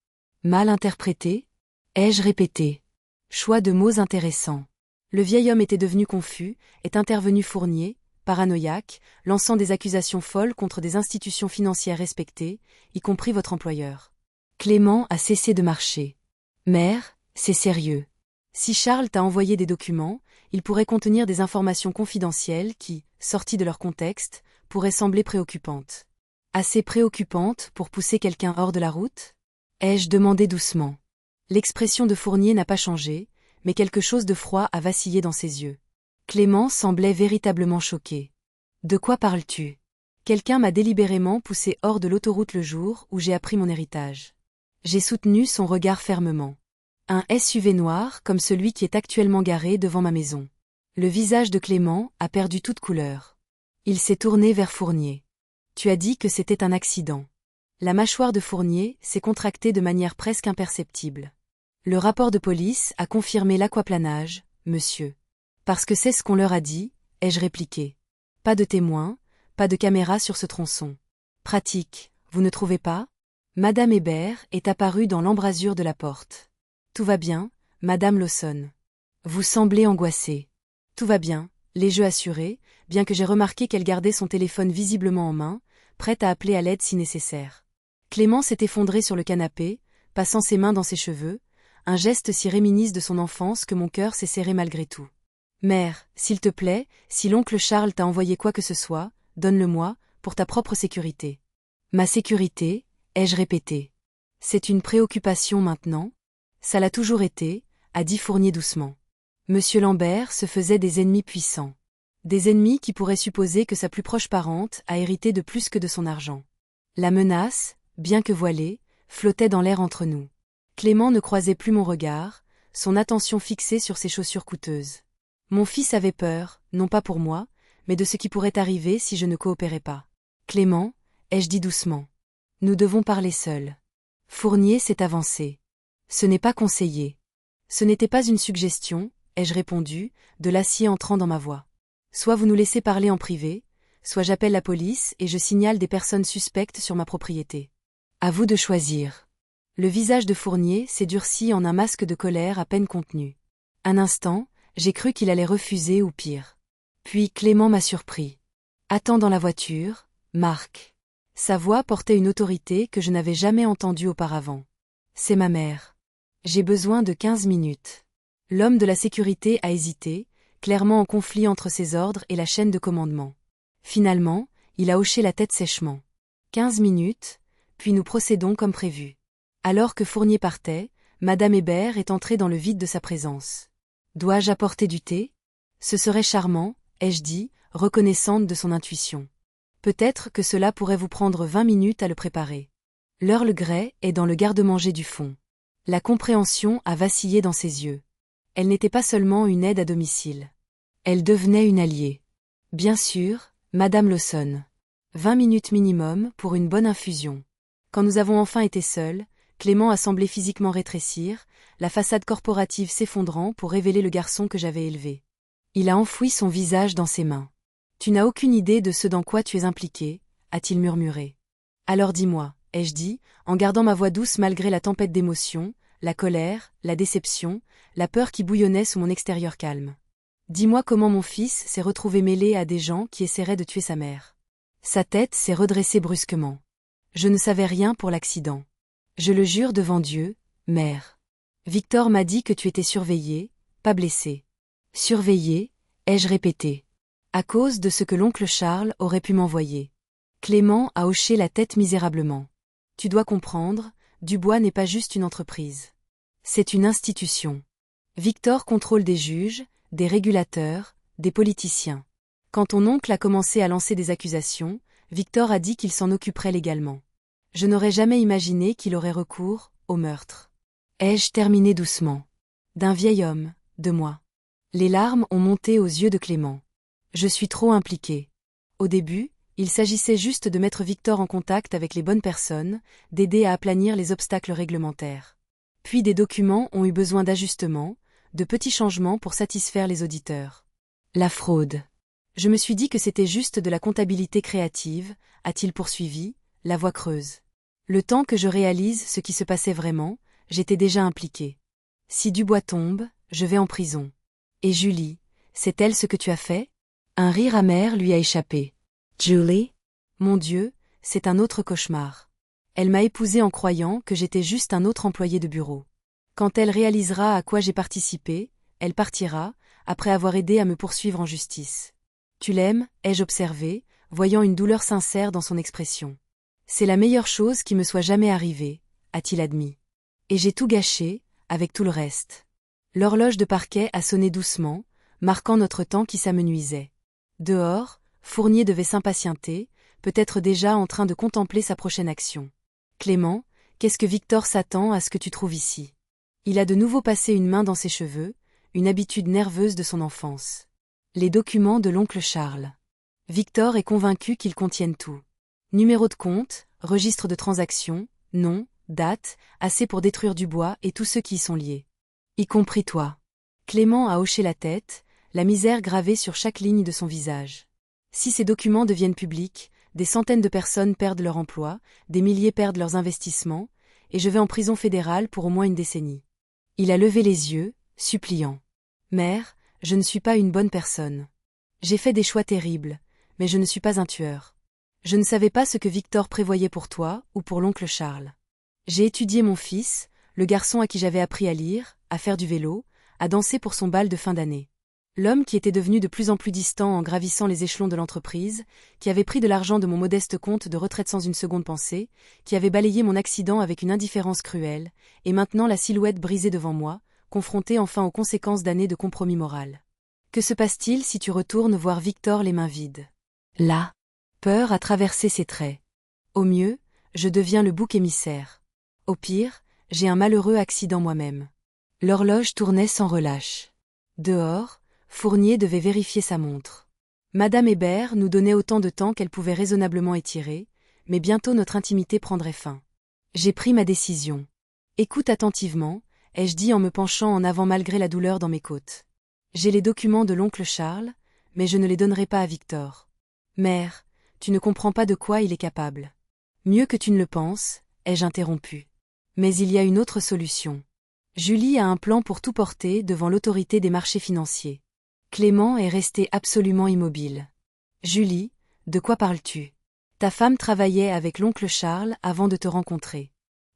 Mal interprétés? Ai-je répété. Choix de mots intéressants. Le vieil homme était devenu confus, est intervenu Fournier, paranoïaque, lançant des accusations folles contre des institutions financières respectées, y compris votre employeur. Clément a cessé de marcher. Mère, c'est sérieux. Si Charles t'a envoyé des documents, ils pourraient contenir des informations confidentielles qui, sorties de leur contexte, pourraient sembler préoccupantes. Assez préoccupantes pour pousser quelqu'un hors de la route? Ai-je demandé doucement. L'expression de Fournier n'a pas changé, mais quelque chose de froid a vacillé dans ses yeux. Clément semblait véritablement choqué. De quoi parles-tu? Quelqu'un m'a délibérément poussé hors de l'autoroute le jour où j'ai appris mon héritage. J'ai soutenu son regard fermement. Un SUV noir comme celui qui est actuellement garé devant ma maison. Le visage de Clément a perdu toute couleur. Il s'est tourné vers Fournier. Tu as dit que c'était un accident. La mâchoire de Fournier s'est contractée de manière presque imperceptible. Le rapport de police a confirmé l'aquaplanage, monsieur. Parce que c'est ce qu'on leur a dit, ai-je répliqué. Pas de témoins, pas de caméra sur ce tronçon. Pratique, vous ne trouvez pas? Madame Hébert est apparue dans l'embrasure de la porte. Tout va bien, Madame Lawson. Vous semblez angoissée. Tout va bien, les jeux assurés, bien que j'ai remarqué qu'elle gardait son téléphone visiblement en main, prête à appeler à l'aide si nécessaire. Clément s'est effondré sur le canapé, passant ses mains dans ses cheveux, un geste si réminisce de son enfance que mon cœur s'est serré malgré tout. Mère, s'il te plaît, si l'oncle Charles t'a envoyé quoi que ce soit, donne-le-moi, pour ta propre sécurité. Ma sécurité, ai-je répété. C'est une préoccupation maintenant? Ça l'a toujours été, a dit Fournier doucement. Monsieur Lambert se faisait des ennemis puissants. Des ennemis qui pourraient supposer que sa plus proche parente a hérité de plus que de son argent. La menace, bien que voilée, flottait dans l'air entre nous. Clément ne croisait plus mon regard, son attention fixée sur ses chaussures coûteuses. Mon fils avait peur, non pas pour moi, mais de ce qui pourrait arriver si je ne coopérais pas. Clément, ai-je dit doucement. Nous devons parler seuls. Fournier s'est avancé. Ce n'est pas conseillé. Ce n'était pas une suggestion, ai-je répondu, de l'acier entrant dans ma voix. Soit vous nous laissez parler en privé, soit j'appelle la police et je signale des personnes suspectes sur ma propriété. À vous de choisir. Le visage de Fournier s'est durci en un masque de colère à peine contenu. Un instant, j'ai cru qu'il allait refuser ou pire. Puis Clément m'a surpris. Attends dans la voiture, Marc. Sa voix portait une autorité que je n'avais jamais entendue auparavant. C'est ma mère. J'ai besoin de 15 minutes. L'homme de la sécurité a hésité, clairement en conflit entre ses ordres et la chaîne de commandement. Finalement, il a hoché la tête sèchement. 15 minutes, puis nous procédons comme prévu. Alors que Fournier partait, Madame Hébert est entrée dans le vide de sa présence. Dois-je apporter du thé? Ce serait charmant, ai-je dit, reconnaissante de son intuition. Peut-être que cela pourrait vous prendre 20 minutes à le préparer. L'Earl Grey est dans le garde-manger du fond. La compréhension a vacillé dans ses yeux. Elle n'était pas seulement une aide à domicile. Elle devenait une alliée. Bien sûr, Madame Lawson. 20 minutes minimum pour une bonne infusion. Quand nous avons enfin été seuls, Clément a semblé physiquement rétrécir, la façade corporative s'effondrant pour révéler le garçon que j'avais élevé. Il a enfoui son visage dans ses mains. Tu n'as aucune idée de ce dans quoi tu es impliqué, a-t-il murmuré. Alors dis-moi, ai-je dit, en gardant ma voix douce malgré la tempête d'émotions, la colère, la déception, la peur qui bouillonnait sous mon extérieur calme. Dis-moi comment mon fils s'est retrouvé mêlé à des gens qui essaieraient de tuer sa mère. Sa tête s'est redressée brusquement. Je ne savais rien pour l'accident. Je le jure devant Dieu, mère. Victor m'a dit que tu étais surveillée, pas blessée. Surveillée, ai-je répété. À cause de ce que l'oncle Charles aurait pu m'envoyer. Clément a hoché la tête misérablement. Tu dois comprendre, Dubois n'est pas juste une entreprise. C'est une institution. Victor contrôle des juges, des régulateurs, des politiciens. Quand ton oncle a commencé à lancer des accusations, Victor a dit qu'il s'en occuperait légalement. Je n'aurais jamais imaginé qu'il aurait recours au meurtre. Ai-je terminé doucement? D'un vieil homme, de moi. Les larmes ont monté aux yeux de Clément. Je suis trop impliqué. Au début, il s'agissait juste de mettre Victor en contact avec les bonnes personnes, d'aider à aplanir les obstacles réglementaires. Puis des documents ont eu besoin d'ajustements, de petits changements pour satisfaire les auditeurs. La fraude. Je me suis dit que c'était juste de la comptabilité créative, a-t-il poursuivi, la voix creuse. Le temps que je réalise ce qui se passait vraiment, j'étais déjà impliqué. Si Dubois tombe, je vais en prison. Et Julie, c'est elle ce que tu as fait? Un rire amer lui a échappé. Julie? Mon Dieu, c'est un autre cauchemar. Elle m'a épousé en croyant que j'étais juste un autre employé de bureau. Quand elle réalisera à quoi j'ai participé, elle partira, après avoir aidé à me poursuivre en justice. Tu l'aimes, ai-je observé, voyant une douleur sincère dans son expression. C'est la meilleure chose qui me soit jamais arrivée, a-t-il admis. Et j'ai tout gâché, avec tout le reste. L'horloge de parquet a sonné doucement, marquant notre temps qui s'amenuisait. Dehors, Fournier devait s'impatienter, peut-être déjà en train de contempler sa prochaine action. Clément, qu'est-ce que Victor s'attend à ce que tu trouves ici? Il a de nouveau passé une main dans ses cheveux, une habitude nerveuse de son enfance. Les documents de l'oncle Charles. Victor est convaincu qu'ils contiennent tout. Numéro de compte, registre de transaction, nom, date, assez pour détruire Dubois et tous ceux qui y sont liés. Y compris toi. Clément a hoché la tête, la misère gravée sur chaque ligne de son visage. Si ces documents deviennent publics, des centaines de personnes perdent leur emploi, des milliers perdent leurs investissements, et je vais en prison fédérale pour au moins une décennie. Il a levé les yeux, suppliant. Mère, je ne suis pas une bonne personne. J'ai fait des choix terribles, mais je ne suis pas un tueur. Je ne savais pas ce que Victor prévoyait pour toi ou pour l'oncle Charles. J'ai étudié mon fils, le garçon à qui j'avais appris à lire, à faire du vélo, à danser pour son bal de fin d'année. L'homme qui était devenu de plus en plus distant en gravissant les échelons de l'entreprise, qui avait pris de l'argent de mon modeste compte de retraite sans une seconde pensée, qui avait balayé mon accident avec une indifférence cruelle, et maintenant la silhouette brisée devant moi, confrontée enfin aux conséquences d'années de compromis moral. Que se passe-t-il si tu retournes voir Victor les mains vides? Là. Peur a traversé ses traits. Au mieux, je deviens le bouc émissaire. Au pire, j'ai un malheureux accident moi-même. L'horloge tournait sans relâche. Dehors, Fournier devait vérifier sa montre. Madame Hébert nous donnait autant de temps qu'elle pouvait raisonnablement étirer, mais bientôt notre intimité prendrait fin. J'ai pris ma décision. Écoute attentivement, ai-je dit en me penchant en avant malgré la douleur dans mes côtes. J'ai les documents de l'oncle Charles, mais je ne les donnerai pas à Victor. Mère, tu ne comprends pas de quoi il est capable. Mieux que tu ne le penses, ai-je interrompu. Mais il y a une autre solution. Julie a un plan pour tout porter devant l'autorité des marchés financiers. Clément est resté absolument immobile. Julie, de quoi parles-tu? Ta femme travaillait avec l'oncle Charles avant de te rencontrer.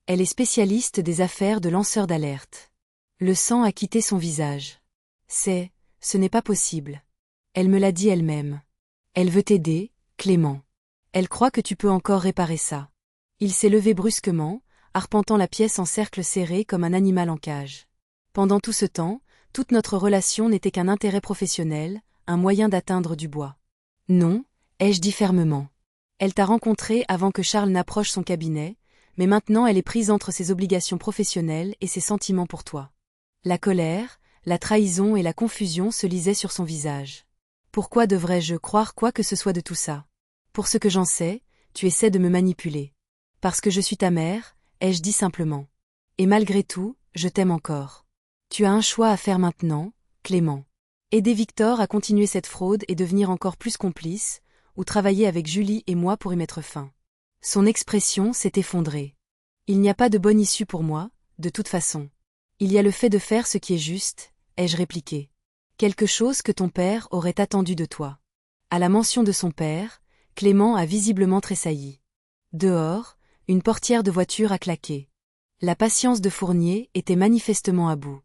Elle est spécialiste des affaires de lanceur d'alerte. Le sang a quitté son visage. Ce n'est pas possible. Elle me l'a dit elle-même. Elle veut t'aider, Clément. Elle croit que tu peux encore réparer ça. Il s'est levé brusquement, arpentant la pièce en cercle serré comme un animal en cage. Pendant tout ce temps, toute notre relation n'était qu'un intérêt professionnel, un moyen d'atteindre du bois. Non, ai-je dit fermement. Elle t'a rencontré avant que Charles n'approche son cabinet, mais maintenant elle est prise entre ses obligations professionnelles et ses sentiments pour toi. La colère, la trahison et la confusion se lisaient sur son visage. Pourquoi devrais-je croire quoi que ce soit de tout ça? Pour ce que j'en sais, tu essaies de me manipuler. Parce que je suis ta mère, ai-je dit simplement. Et malgré tout, je t'aime encore. Tu as un choix à faire maintenant, Clément. Aider Victor à continuer cette fraude et devenir encore plus complice, ou travailler avec Julie et moi pour y mettre fin. Son expression s'est effondrée. Il n'y a pas de bonne issue pour moi, de toute façon. Il y a le fait de faire ce qui est juste, ai-je répliqué. Quelque chose que ton père aurait attendu de toi. À la mention de son père, Clément a visiblement tressailli. Dehors, une portière de voiture a claqué. La patience de Fournier était manifestement à bout.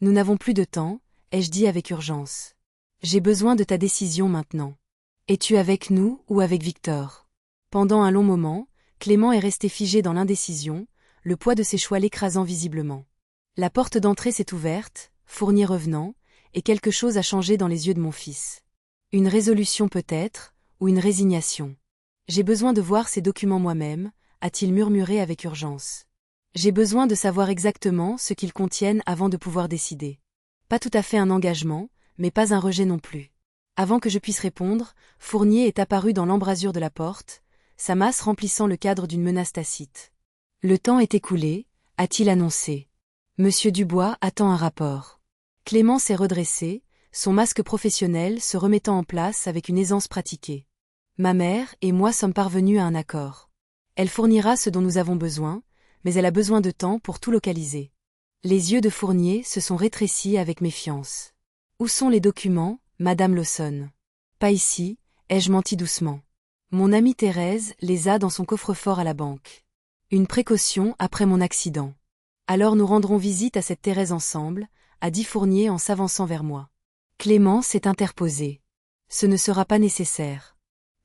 Nous n'avons plus de temps, ai-je dit avec urgence. J'ai besoin de ta décision maintenant. Es-tu avec nous ou avec Victor? Pendant un long moment, Clément est resté figé dans l'indécision, le poids de ses choix l'écrasant visiblement. La porte d'entrée s'est ouverte, Fournier revenant, et quelque chose a changé dans les yeux de mon fils. Une résolution peut-être, ou une résignation. J'ai besoin de voir ces documents moi-même, a-t-il murmuré avec urgence. J'ai besoin de savoir exactement ce qu'ils contiennent avant de pouvoir décider. Pas tout à fait un engagement, mais pas un rejet non plus. Avant que je puisse répondre, Fournier est apparu dans l'embrasure de la porte, sa masse remplissant le cadre d'une menace tacite. Le temps est écoulé, a-t-il annoncé. Monsieur Dubois attend un rapport. Clément s'est redressé, son masque professionnel se remettant en place avec une aisance pratiquée. Ma mère et moi sommes parvenus à un accord. Elle fournira ce dont nous avons besoin, mais elle a besoin de temps pour tout localiser. Les yeux de Fournier se sont rétrécis avec méfiance. Où sont les documents, Madame Lawson? Pas ici, ai-je menti doucement. Mon amie Thérèse les a dans son coffre-fort à la banque. Une précaution après mon accident. Alors nous rendrons visite à cette Thérèse ensemble, a dit Fournier en s'avançant vers moi. Clément s'est interposé. Ce ne sera pas nécessaire.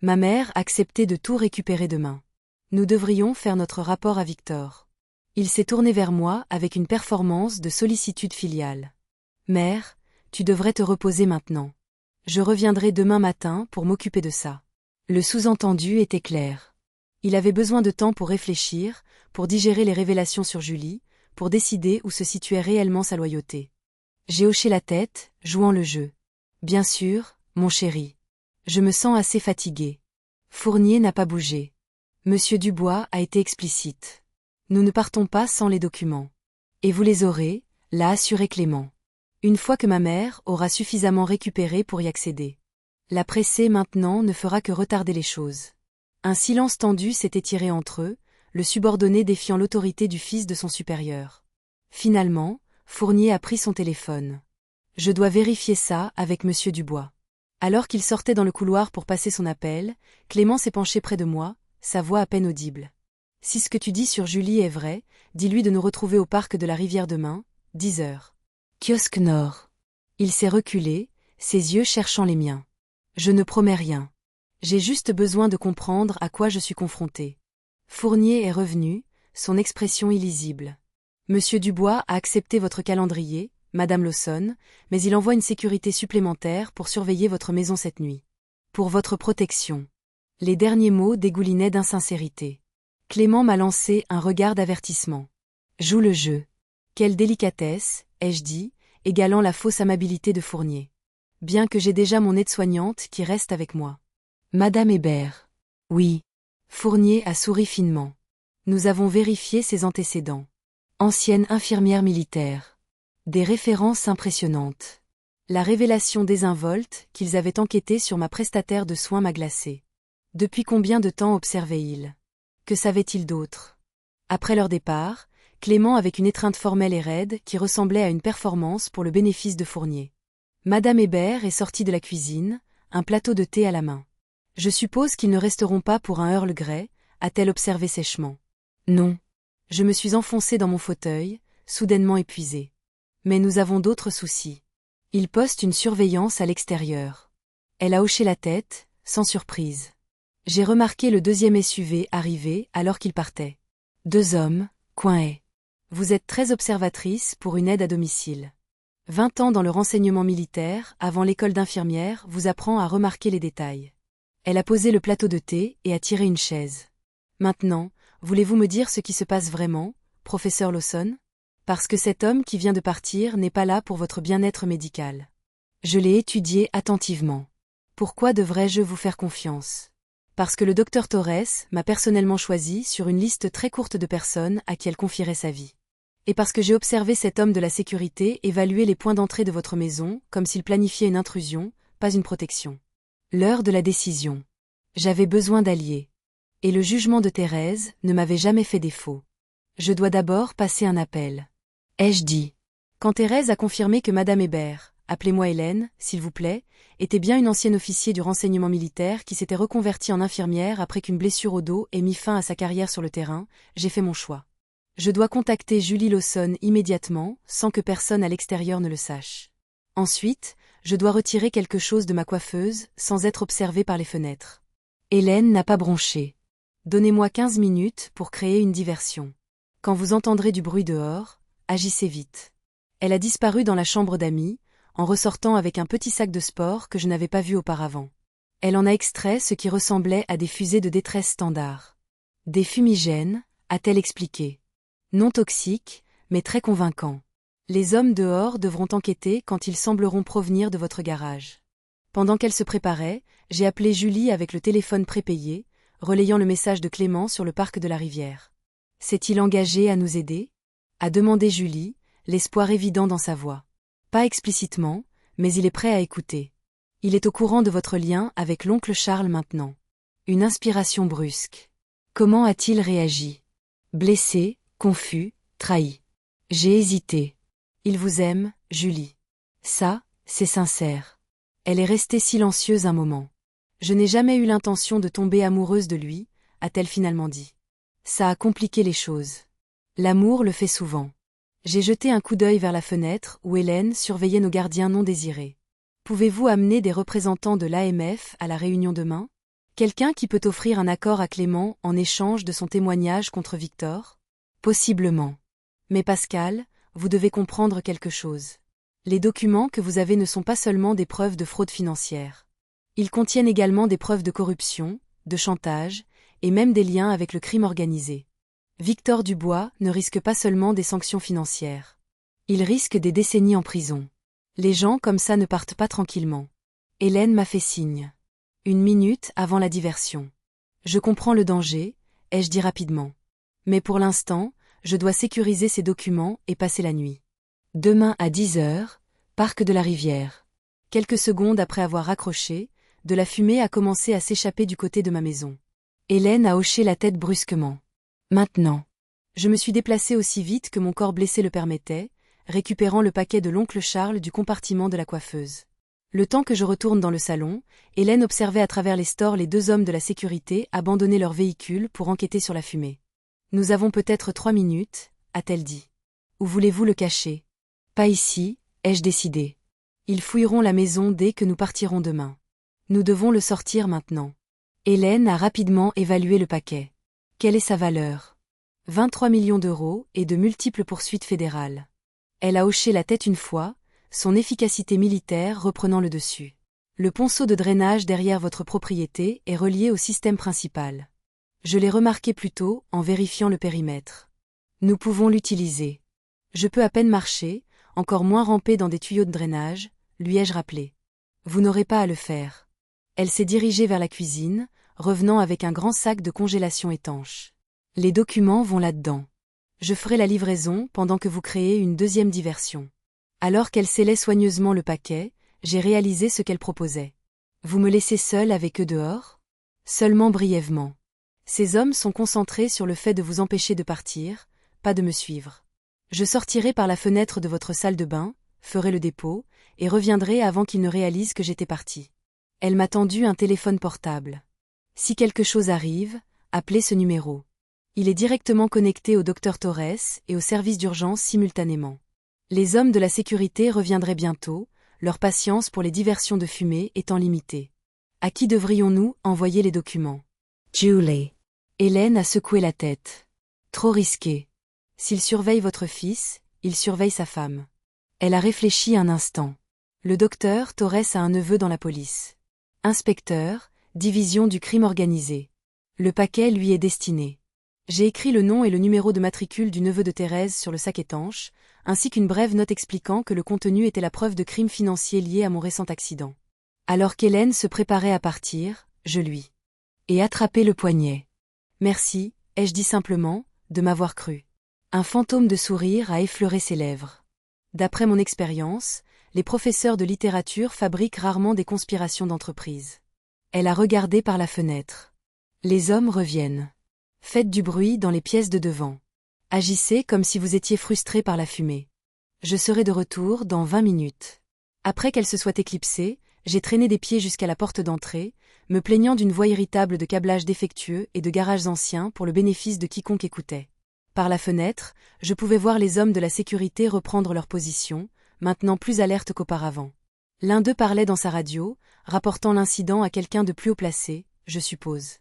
Ma mère a accepté de tout récupérer demain. Nous devrions faire notre rapport à Victor. Il s'est tourné vers moi avec une performance de sollicitude filiale. Mère, tu devrais te reposer maintenant. Je reviendrai demain matin pour m'occuper de ça. Le sous-entendu était clair. Il avait besoin de temps pour réfléchir, pour digérer les révélations sur Julie, pour décider où se situait réellement sa loyauté. J'ai hoché la tête, jouant le jeu. Bien sûr, mon chéri. Je me sens assez fatigué. Fournier n'a pas bougé. Monsieur Dubois a été explicite. Nous ne partons pas sans les documents. Et vous les aurez, l'a assuré Clément. Une fois que ma mère aura suffisamment récupéré pour y accéder. La presser maintenant ne fera que retarder les choses. Un silence tendu s'est étiré entre eux, le subordonné défiant l'autorité du fils de son supérieur. Finalement, Fournier a pris son téléphone. Je dois vérifier ça avec Monsieur Dubois. Alors qu'il sortait dans le couloir pour passer son appel, Clément s'est penché près de moi, sa voix à peine audible. Si ce que tu dis sur Julie est vrai, dis-lui de nous retrouver au parc de la rivière demain, 10 heures. Kiosque Nord. Il s'est reculé, ses yeux cherchant les miens. Je ne promets rien. J'ai juste besoin de comprendre à quoi je suis confronté. Fournier est revenu, son expression illisible. Monsieur Dubois a accepté votre calendrier, Madame Lawson, mais il envoie une sécurité supplémentaire pour surveiller votre maison cette nuit. Pour votre protection. Les derniers mots dégoulinaient d'insincérité. Clément m'a lancé un regard d'avertissement. Joue le jeu. Quelle délicatesse, ai-je dit, égalant la fausse amabilité de Fournier. Bien que j'ai déjà mon aide-soignante qui reste avec moi. Madame Hébert. Oui. Fournier a souri finement. Nous avons vérifié ses antécédents. Ancienne infirmière militaire. Des références impressionnantes. La révélation désinvolte qu'ils avaient enquêté sur ma prestataire de soins m'a glacé. Depuis combien de temps observait-il? Que savait-il d'autre? Après leur départ, Clément avec une étreinte formelle et raide qui ressemblait à une performance pour le bénéfice de Fournier. Madame Hébert est sortie de la cuisine, un plateau de thé à la main. Je suppose qu'ils ne resteront pas pour un Earl Grey, a-t-elle observé sèchement. Non. Je me suis enfoncée dans mon fauteuil, soudainement épuisée. Mais nous avons d'autres soucis. Ils postent une surveillance à l'extérieur. Elle a hoché la tête, sans surprise. J'ai remarqué le deuxième SUV arriver alors qu'il partait. 2 hommes, coin est. Vous êtes très observatrice pour une aide à domicile. 20 ans dans le renseignement militaire, avant l'école d'infirmière, vous apprend à remarquer les détails. Elle a posé le plateau de thé et a tiré une chaise. Maintenant, voulez-vous me dire ce qui se passe vraiment, professeur Lawson? Parce que cet homme qui vient de partir n'est pas là pour votre bien-être médical. Je l'ai étudié attentivement. Pourquoi devrais-je vous faire confiance? Parce que le docteur Torres m'a personnellement choisi sur une liste très courte de personnes à qui elle confierait sa vie. Et parce que j'ai observé cet homme de la sécurité évaluer les points d'entrée de votre maison comme s'il planifiait une intrusion, pas une protection. L'heure de la décision. J'avais besoin d'alliés. Et le jugement de Thérèse ne m'avait jamais fait défaut. Je dois d'abord passer un appel. Ai-je dit. Quand Thérèse a confirmé que Madame Hébert, appelez-moi Hélène, s'il vous plaît, était bien une ancienne officier du renseignement militaire qui s'était reconvertie en infirmière après qu'une blessure au dos ait mis fin à sa carrière sur le terrain, j'ai fait mon choix. Je dois contacter Julie Lawson immédiatement, sans que personne à l'extérieur ne le sache. Ensuite, je dois retirer quelque chose de ma coiffeuse, sans être observée par les fenêtres. Hélène n'a pas bronché. Donnez-moi 15 minutes pour créer une diversion. Quand vous entendrez du bruit dehors, agissez vite. Elle a disparu dans la chambre d'amis, en ressortant avec un petit sac de sport que je n'avais pas vu auparavant. Elle en a extrait ce qui ressemblait à des fusées de détresse standard. Des fumigènes, a-t-elle expliqué. Non toxiques, mais très convaincants. Les hommes dehors devront enquêter quand ils sembleront provenir de votre garage. Pendant qu'elle se préparait, j'ai appelé Julie avec le téléphone prépayé, relayant le message de Clément sur le parc de la rivière. S'est-il engagé à nous aider? A demandé Julie, l'espoir évident dans sa voix. Pas explicitement, mais il est prêt à écouter. Il est au courant de votre lien avec l'oncle Charles maintenant. Une inspiration brusque. Comment a-t-il réagi? Blessé, confus, trahi. J'ai hésité. Il vous aime, Julie. Ça, c'est sincère. Elle est restée silencieuse un moment. Je n'ai jamais eu l'intention de tomber amoureuse de lui, a-t-elle finalement dit. Ça a compliqué les choses. L'amour le fait souvent. J'ai jeté un coup d'œil vers la fenêtre où Hélène surveillait nos gardiens non désirés. Pouvez-vous amener des représentants de l'AMF à la réunion demain? Quelqu'un qui peut offrir un accord à Clément en échange de son témoignage contre Victor? Possiblement. Mais Pascal, vous devez comprendre quelque chose. Les documents que vous avez ne sont pas seulement des preuves de fraude financière. Ils contiennent également des preuves de corruption, de chantage, et même des liens avec le crime organisé. Victor Dubois ne risque pas seulement des sanctions financières. Il risque des décennies en prison. Les gens comme ça ne partent pas tranquillement. Hélène m'a fait signe. 1 minute avant la diversion. Je comprends le danger, ai-je dit rapidement. Mais pour l'instant, je dois sécuriser ces documents et passer la nuit. Demain à 10h, parc de la rivière. Quelques secondes après avoir raccroché, de la fumée a commencé à s'échapper du côté de ma maison. Hélène a hoché la tête brusquement. Maintenant. Je me suis déplacée aussi vite que mon corps blessé le permettait, récupérant le paquet de l'oncle Charles du compartiment de la coiffeuse. Le temps que je retourne dans le salon, Hélène observait à travers les stores les 2 hommes de la sécurité abandonner leur véhicule pour enquêter sur la fumée. Nous avons peut-être 3 minutes, a-t-elle dit. Où voulez-vous le cacher? Pas ici, ai-je décidé. Ils fouilleront la maison dès que nous partirons demain. Nous devons le sortir maintenant. Hélène a rapidement évalué le paquet. Quelle est sa valeur? 23 millions d'euros et de multiples poursuites fédérales. Elle a hoché la tête une fois, son efficacité militaire reprenant le dessus. Le ponceau de drainage derrière votre propriété est relié au système principal. Je l'ai remarqué plus tôt en vérifiant le périmètre. Nous pouvons l'utiliser. Je peux à peine marcher, encore moins ramper dans des tuyaux de drainage, lui ai-je rappelé. Vous n'aurez pas à le faire. Elle s'est dirigée vers la cuisine, revenant avec un grand sac de congélation étanche. Les documents vont là-dedans. Je ferai la livraison pendant que vous créez une deuxième diversion. Alors qu'elle scellait soigneusement le paquet, j'ai réalisé ce qu'elle proposait. Vous me laissez seule avec eux dehors? Seulement brièvement. Ces hommes sont concentrés sur le fait de vous empêcher de partir, pas de me suivre. Je sortirai par la fenêtre de votre salle de bain, ferai le dépôt, et reviendrai avant qu'ils ne réalisent que j'étais partie. Elle m'a tendu un téléphone portable. Si quelque chose arrive, appelez ce numéro. Il est directement connecté au docteur Torres et au service d'urgence simultanément. Les hommes de la sécurité reviendraient bientôt, leur patience pour les diversions de fumée étant limitée. À qui devrions-nous envoyer les documents? Julie. Hélène a secoué la tête. Trop risqué. S'il surveille votre fils, il surveille sa femme. Elle a réfléchi un instant. Le docteur Torres a un neveu dans la police. Inspecteur, division du crime organisé. Le paquet lui est destiné. J'ai écrit le nom et le numéro de matricule du neveu de Thérèse sur le sac étanche, ainsi qu'une brève note expliquant que le contenu était la preuve de crimes financiers liés à mon récent accident. Alors qu'Hélène se préparait à partir, je lui ai attrapé le poignet. Merci, ai-je dit simplement, de m'avoir cru. Un fantôme de sourire a effleuré ses lèvres. D'après mon expérience, les professeurs de littérature fabriquent rarement des conspirations d'entreprise. Elle a regardé par la fenêtre. Les hommes reviennent. Faites du bruit dans les pièces de devant. Agissez comme si vous étiez frustré par la fumée. Je serai de retour dans 20 minutes. Après qu'elle se soit éclipsée, j'ai traîné des pieds jusqu'à la porte d'entrée, me plaignant d'une voie irritable de câblage défectueux et de garages anciens pour le bénéfice de quiconque écoutait. Par la fenêtre, je pouvais voir les hommes de la sécurité reprendre leur position, maintenant plus alertes qu'auparavant. L'un d'eux parlait dans sa radio, rapportant l'incident à quelqu'un de plus haut placé, je suppose.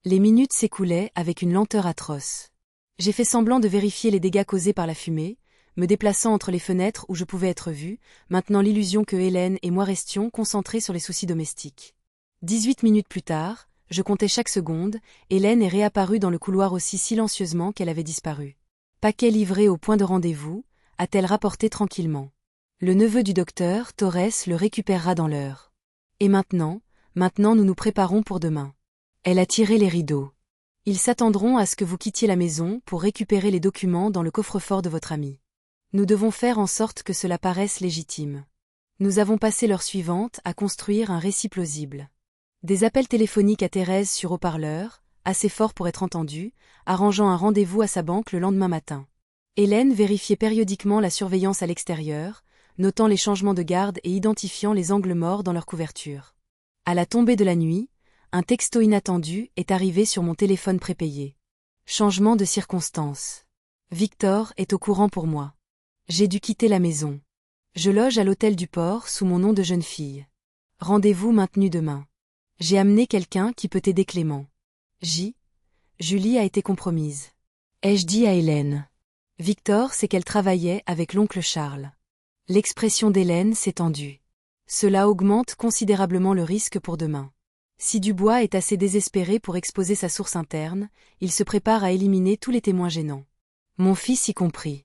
Les minutes s'écoulaient avec une lenteur atroce. J'ai fait semblant de vérifier les dégâts causés par la fumée, me déplaçant entre les fenêtres où je pouvais être vue, maintenant l'illusion que Hélène et moi restions concentrés sur les soucis domestiques. 18 minutes plus tard, je comptais chaque seconde, Hélène est réapparue dans le couloir aussi silencieusement qu'elle avait disparu. Paquet livré au point de rendez-vous, a-t-elle rapporté tranquillement. Le neveu du docteur, Torres, le récupérera dans l'heure. Et maintenant nous nous préparons pour demain. Elle a tiré les rideaux. Ils s'attendront à ce que vous quittiez la maison pour récupérer les documents dans le coffre-fort de votre ami. Nous devons faire en sorte que cela paraisse légitime. Nous avons passé l'heure suivante à construire un récit plausible. Des appels téléphoniques à Thérèse sur haut-parleur, assez forts pour être entendus, arrangeant un rendez-vous à sa banque le lendemain matin. Hélène vérifiait périodiquement la surveillance à l'extérieur, notant les changements de garde et identifiant les angles morts dans leur couverture. À la tombée de la nuit, un texto inattendu est arrivé sur mon téléphone prépayé. Changement de circonstances. Victor est au courant pour moi. J'ai dû quitter la maison. Je loge à l'hôtel du port sous mon nom de jeune fille. Rendez-vous maintenu demain. J'ai amené quelqu'un qui peut aider Clément. Julie a été compromise. Ai-je dit à Hélène. Victor sait qu'elle travaillait avec l'oncle Charles. L'expression d'Hélène s'est tendue. Cela augmente considérablement le risque pour demain. Si Dubois est assez désespéré pour exposer sa source interne, il se prépare à éliminer tous les témoins gênants. Mon fils y compris.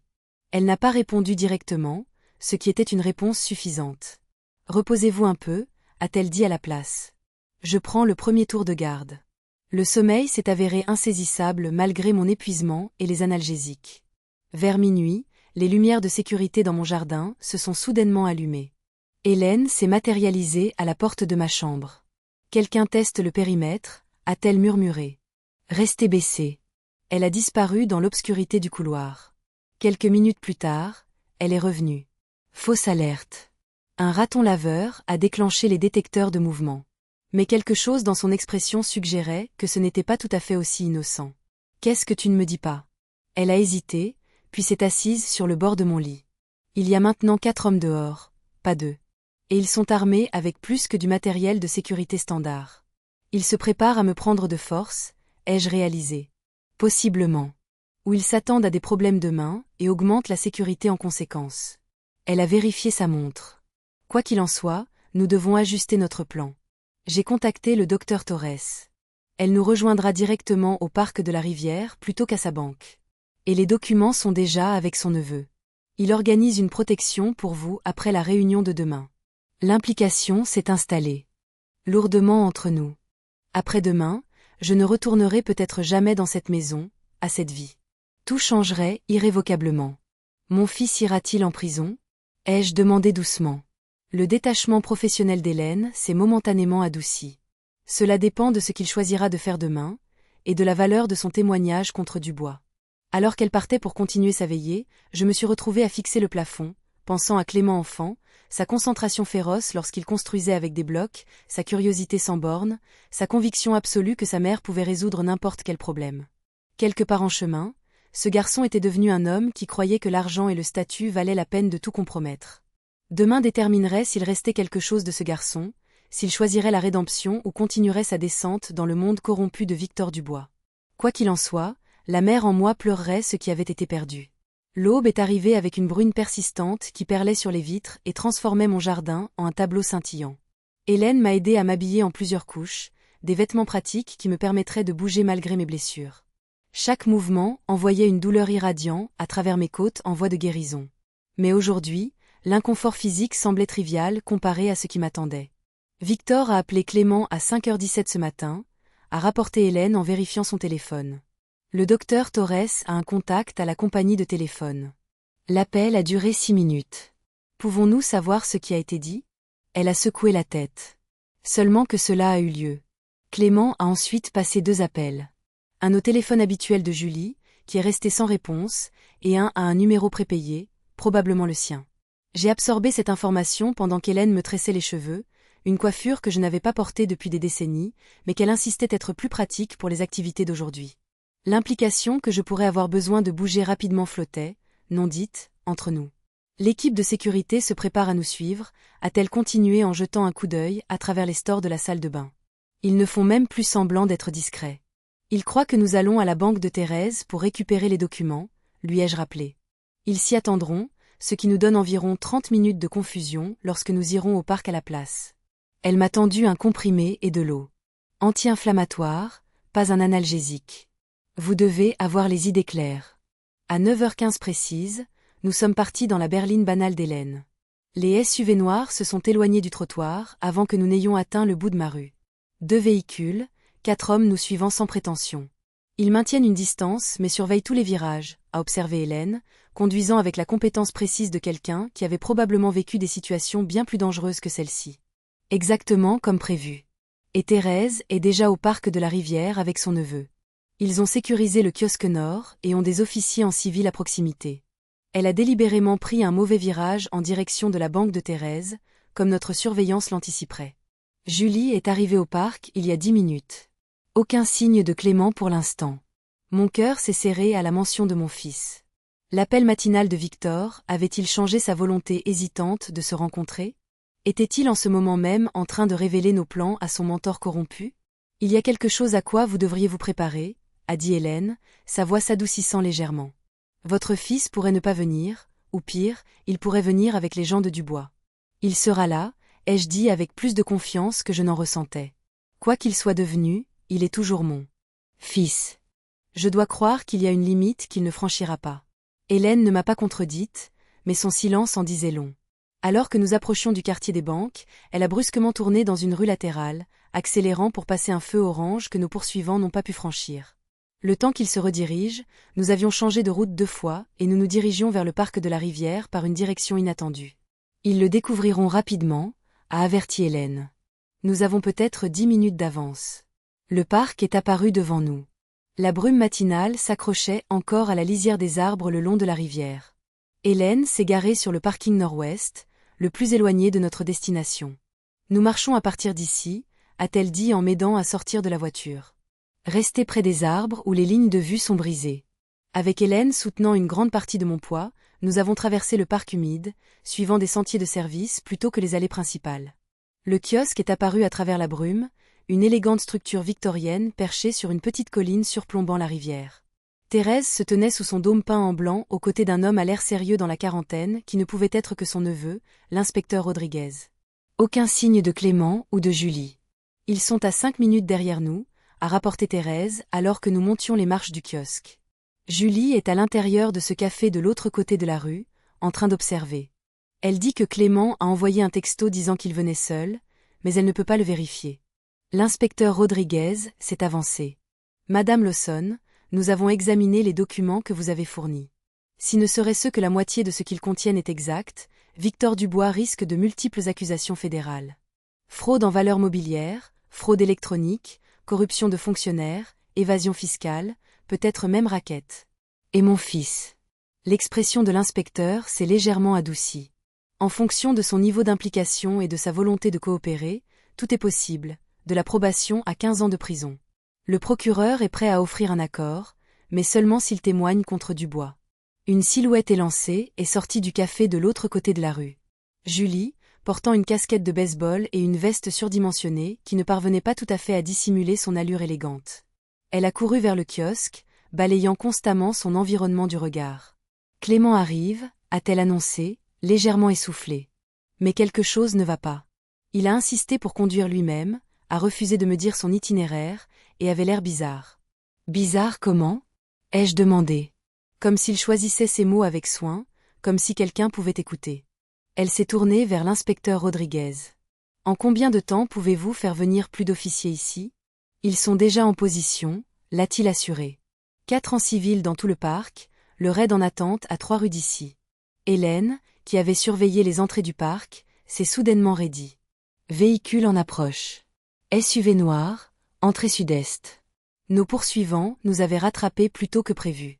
Elle n'a pas répondu directement, ce qui était une réponse suffisante. Reposez-vous un peu, a-t-elle dit à la place. Je prends le premier tour de garde. Le sommeil s'est avéré insaisissable malgré mon épuisement et les analgésiques. Vers minuit, les lumières de sécurité dans mon jardin se sont soudainement allumées. Hélène s'est matérialisée à la porte de ma chambre. Quelqu'un teste le périmètre, a-t-elle murmuré. Restez baissée. Elle a disparu dans l'obscurité du couloir. Quelques minutes plus tard, elle est revenue. Fausse alerte. Un raton laveur a déclenché les détecteurs de mouvement. Mais quelque chose dans son expression suggérait que ce n'était pas tout à fait aussi innocent. Qu'est-ce que tu ne me dis pas? Elle a hésité, puis s'est assise sur le bord de mon lit. Il y a maintenant 4 hommes dehors, pas 2. Et ils sont armés avec plus que du matériel de sécurité standard. Ils se préparent à me prendre de force, ai-je réalisé. Possiblement. Ou ils s'attendent à des problèmes de main et augmentent la sécurité en conséquence. Elle a vérifié sa montre. Quoi qu'il en soit, nous devons ajuster notre plan. J'ai contacté le docteur Torres. Elle nous rejoindra directement au parc de la rivière plutôt qu'à sa banque. Et les documents sont déjà avec son neveu. Il organise une protection pour vous après la réunion de demain. L'implication s'est installée. Lourdement entre nous. Après-demain, je ne retournerai peut-être jamais dans cette maison, à cette vie. Tout changerait irrévocablement. Mon fils ira-t-il en prison? Ai-je demandé doucement. Le détachement professionnel d'Hélène s'est momentanément adouci. Cela dépend de ce qu'il choisira de faire demain, et de la valeur de son témoignage contre Dubois. Alors qu'elle partait pour continuer sa veillée, je me suis retrouvée à fixer le plafond, pensant à Clément enfant, sa concentration féroce lorsqu'il construisait avec des blocs, sa curiosité sans borne, sa conviction absolue que sa mère pouvait résoudre n'importe quel problème. Quelque part en chemin, ce garçon était devenu un homme qui croyait que l'argent et le statut valaient la peine de tout compromettre. Demain déterminerait s'il restait quelque chose de ce garçon, s'il choisirait la rédemption ou continuerait sa descente dans le monde corrompu de Victor Dubois. Quoi qu'il en soit, la mère en moi pleurerait ce qui avait été perdu. L'aube est arrivée avec une brune persistante qui perlait sur les vitres et transformait mon jardin en un tableau scintillant. Hélène m'a aidé à m'habiller en plusieurs couches, des vêtements pratiques qui me permettraient de bouger malgré mes blessures. Chaque mouvement envoyait une douleur irradiante à travers mes côtes en voie de guérison. Mais aujourd'hui, l'inconfort physique semblait trivial comparé à ce qui m'attendait. Victor a appelé Clément à 5h17 ce matin, a rapporté Hélène en vérifiant son téléphone. Le docteur Torres a un contact à la compagnie de téléphone. L'appel a duré 6 minutes. Pouvons-nous savoir ce qui a été dit ? Elle a secoué la tête. Seulement que cela a eu lieu. Clément a ensuite passé 2 appels. Un au téléphone habituel de Julie, qui est resté sans réponse, et un à un numéro prépayé, probablement le sien. J'ai absorbé cette information pendant qu'Hélène me tressait les cheveux, une coiffure que je n'avais pas portée depuis des décennies, mais qu'elle insistait être plus pratique pour les activités d'aujourd'hui. L'implication que je pourrais avoir besoin de bouger rapidement flottait, non dite, entre nous. L'équipe de sécurité se prépare à nous suivre, a-t-elle continué en jetant un coup d'œil à travers les stores de la salle de bain. Ils ne font même plus semblant d'être discrets. Ils croient que nous allons à la banque de Thérèse pour récupérer les documents, lui ai-je rappelé. Ils s'y attendront, ce qui nous donne environ 30 minutes de confusion lorsque nous irons au parc à la place. Elle m'a tendu un comprimé et de l'eau. Anti-inflammatoire, pas un analgésique. Vous devez avoir les idées claires. À 9h15 précise, nous sommes partis dans la berline banale d'Hélène. Les SUV noirs se sont éloignés du trottoir avant que nous n'ayons atteint le bout de ma rue. 2 véhicules, 4 hommes nous suivant sans prétention. Ils maintiennent une distance mais surveillent tous les virages, a observé Hélène, conduisant avec la compétence précise de quelqu'un qui avait probablement vécu des situations bien plus dangereuses que celle-ci. Exactement comme prévu. Et Thérèse est déjà au parc de la Rivière avec son neveu. Ils ont sécurisé le kiosque nord et ont des officiers en civil à proximité. Elle a délibérément pris un mauvais virage en direction de la banque de Thérèse, comme notre surveillance l'anticiperait. Julie est arrivée au parc il y a 10 minutes. Aucun signe de Clément pour l'instant. Mon cœur s'est serré à la mention de mon fils. L'appel matinal de Victor avait-il changé sa volonté hésitante de se rencontrer ? Était-il en ce moment même en train de révéler nos plans à son mentor corrompu ? Il y a quelque chose à quoi vous devriez vous préparer, a dit Hélène, sa voix s'adoucissant légèrement. Votre fils pourrait ne pas venir, ou pire, il pourrait venir avec les gens de Dubois. Il sera là, ai-je dit avec plus de confiance que je n'en ressentais. Quoi qu'il soit devenu, il est toujours mon fils. Je dois croire qu'il y a une limite qu'il ne franchira pas. Hélène ne m'a pas contredite, mais son silence en disait long. Alors que nous approchions du quartier des banques, elle a brusquement tourné dans une rue latérale, accélérant pour passer un feu orange que nos poursuivants n'ont pas pu franchir. Le temps qu'ils se redirigent, nous avions changé de route 2 fois et nous nous dirigions vers le parc de la Rivière par une direction inattendue. Ils le découvriront rapidement, a averti Hélène. Nous avons peut-être 10 minutes d'avance. Le parc est apparu devant nous. La brume matinale s'accrochait encore à la lisière des arbres le long de la rivière. Hélène s'est garée sur le parking nord-ouest, le plus éloigné de notre destination. Nous marchons à partir d'ici, a-t-elle dit en m'aidant à sortir de la voiture. Restez près des arbres où les lignes de vue sont brisées. Avec Hélène soutenant une grande partie de mon poids, nous avons traversé le parc humide, suivant des sentiers de service plutôt que les allées principales. Le kiosque est apparu à travers la brume, une élégante structure victorienne perchée sur une petite colline surplombant la rivière. Thérèse se tenait sous son dôme peint en blanc aux côtés d'un homme à l'air sérieux dans la quarantaine qui ne pouvait être que son neveu, l'inspecteur Rodriguez. Aucun signe de Clément ou de Julie. Ils sont à 5 minutes derrière nous, a rapporté Thérèse alors que nous montions les marches du kiosque. Julie est à l'intérieur de ce café de l'autre côté de la rue, en train d'observer. Elle dit que Clément a envoyé un texto disant qu'il venait seul, mais elle ne peut pas le vérifier. L'inspecteur Rodriguez s'est avancé. Madame Lawson, nous avons examiné les documents que vous avez fournis. Si ne serait-ce que la moitié de ce qu'ils contiennent est exact, Victor Dubois risque de multiples accusations fédérales. Fraude en valeurs mobilières, fraude électronique, corruption de fonctionnaires, évasion fiscale, peut-être même racket. Et mon fils. L'expression de l'inspecteur s'est légèrement adoucie. En fonction de son niveau d'implication et de sa volonté de coopérer, tout est possible, de la probation à 15 ans de prison. Le procureur est prêt à offrir un accord, mais seulement s'il témoigne contre Dubois. Une silhouette élancée est sortie du café de l'autre côté de la rue. Julie, portant une casquette de baseball et une veste surdimensionnée qui ne parvenait pas tout à fait à dissimuler son allure élégante. Elle a couru vers le kiosque, balayant constamment son environnement du regard. Clément arrive, a-t-elle annoncé, légèrement essoufflée. Mais quelque chose ne va pas. Il a insisté pour conduire lui-même, a refusé de me dire son itinéraire, et avait l'air bizarre. Bizarre comment ? Ai-je demandé. Comme s'il choisissait ses mots avec soin, comme si quelqu'un pouvait écouter. Elle s'est tournée vers l'inspecteur Rodriguez. En combien de temps pouvez-vous faire venir plus d'officiers ici ? Ils sont déjà en position, l'a-t-il assuré. 4 en civil dans tout le parc, le raid en attente à 3 rues d'ici. Hélène, qui avait surveillé les entrées du parc, s'est soudainement raidie. Véhicule en approche. SUV noir, entrée sud-est. Nos poursuivants nous avaient rattrapés plus tôt que prévu.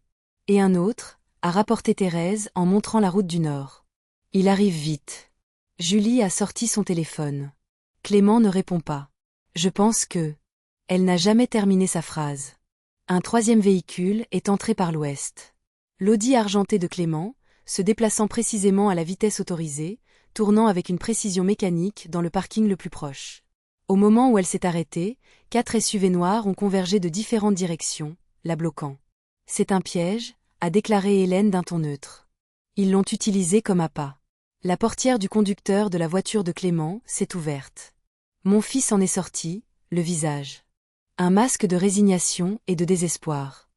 Et un autre, a rapporté Thérèse en montrant la route du nord. Il arrive vite. Julie a sorti son téléphone. Clément ne répond pas. Je pense que... Elle n'a jamais terminé sa phrase. Un 3e véhicule est entré par l'ouest. L'Audi argenté de Clément, se déplaçant précisément à la vitesse autorisée, tournant avec une précision mécanique dans le parking le plus proche. Au moment où elle s'est arrêtée, 4 SUV noirs ont convergé de différentes directions, la bloquant. C'est un piège, a déclaré Hélène d'un ton neutre. Ils l'ont utilisé comme appât. La portière du conducteur de la voiture de Clément s'est ouverte. Mon fils en est sorti, le visage. Un masque de résignation et de désespoir.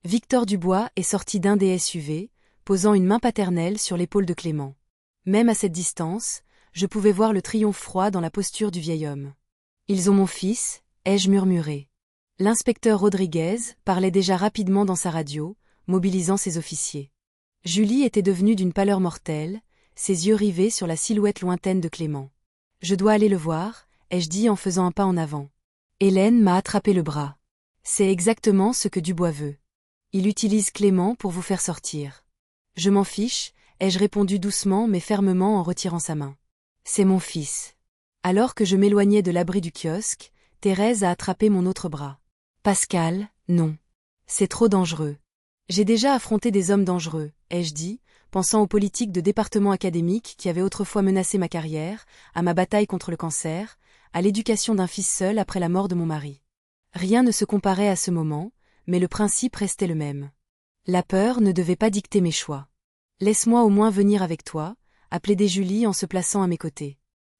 Victor Dubois est sorti d'un des SUV, posant une main paternelle sur l'épaule de Clément. Même à cette distance, je pouvais voir le triomphe froid dans la posture du vieil homme. Ils ont mon fils, ai-je murmuré. L'inspecteur Rodriguez parlait déjà rapidement dans sa radio, mobilisant ses officiers. Julie était devenue d'une pâleur mortelle, ses yeux rivés sur la silhouette lointaine de Clément. Je dois aller le voir, ai-je dit en faisant un pas en avant. Hélène m'a attrapé le bras. C'est exactement ce que Dubois veut. Il utilise Clément pour vous faire sortir. Je m'en fiche, ai-je répondu doucement mais fermement en retirant sa main. C'est mon fils. Alors que je m'éloignais de l'abri du kiosque, Thérèse a attrapé mon autre bras. Pascal, non. C'est trop dangereux. J'ai déjà affronté des hommes dangereux, ai-je dit, pensant aux politiques de département académique qui avaient autrefois menacé ma carrière, à ma bataille contre le cancer, à l'éducation d'un fils seul après la mort de mon mari. Rien ne se comparait à ce moment, mais le principe restait le même. La peur ne devait pas dicter mes choix. Laisse-moi au moins venir avec toi, a plaidé Julie en se plaçant à mes côtés.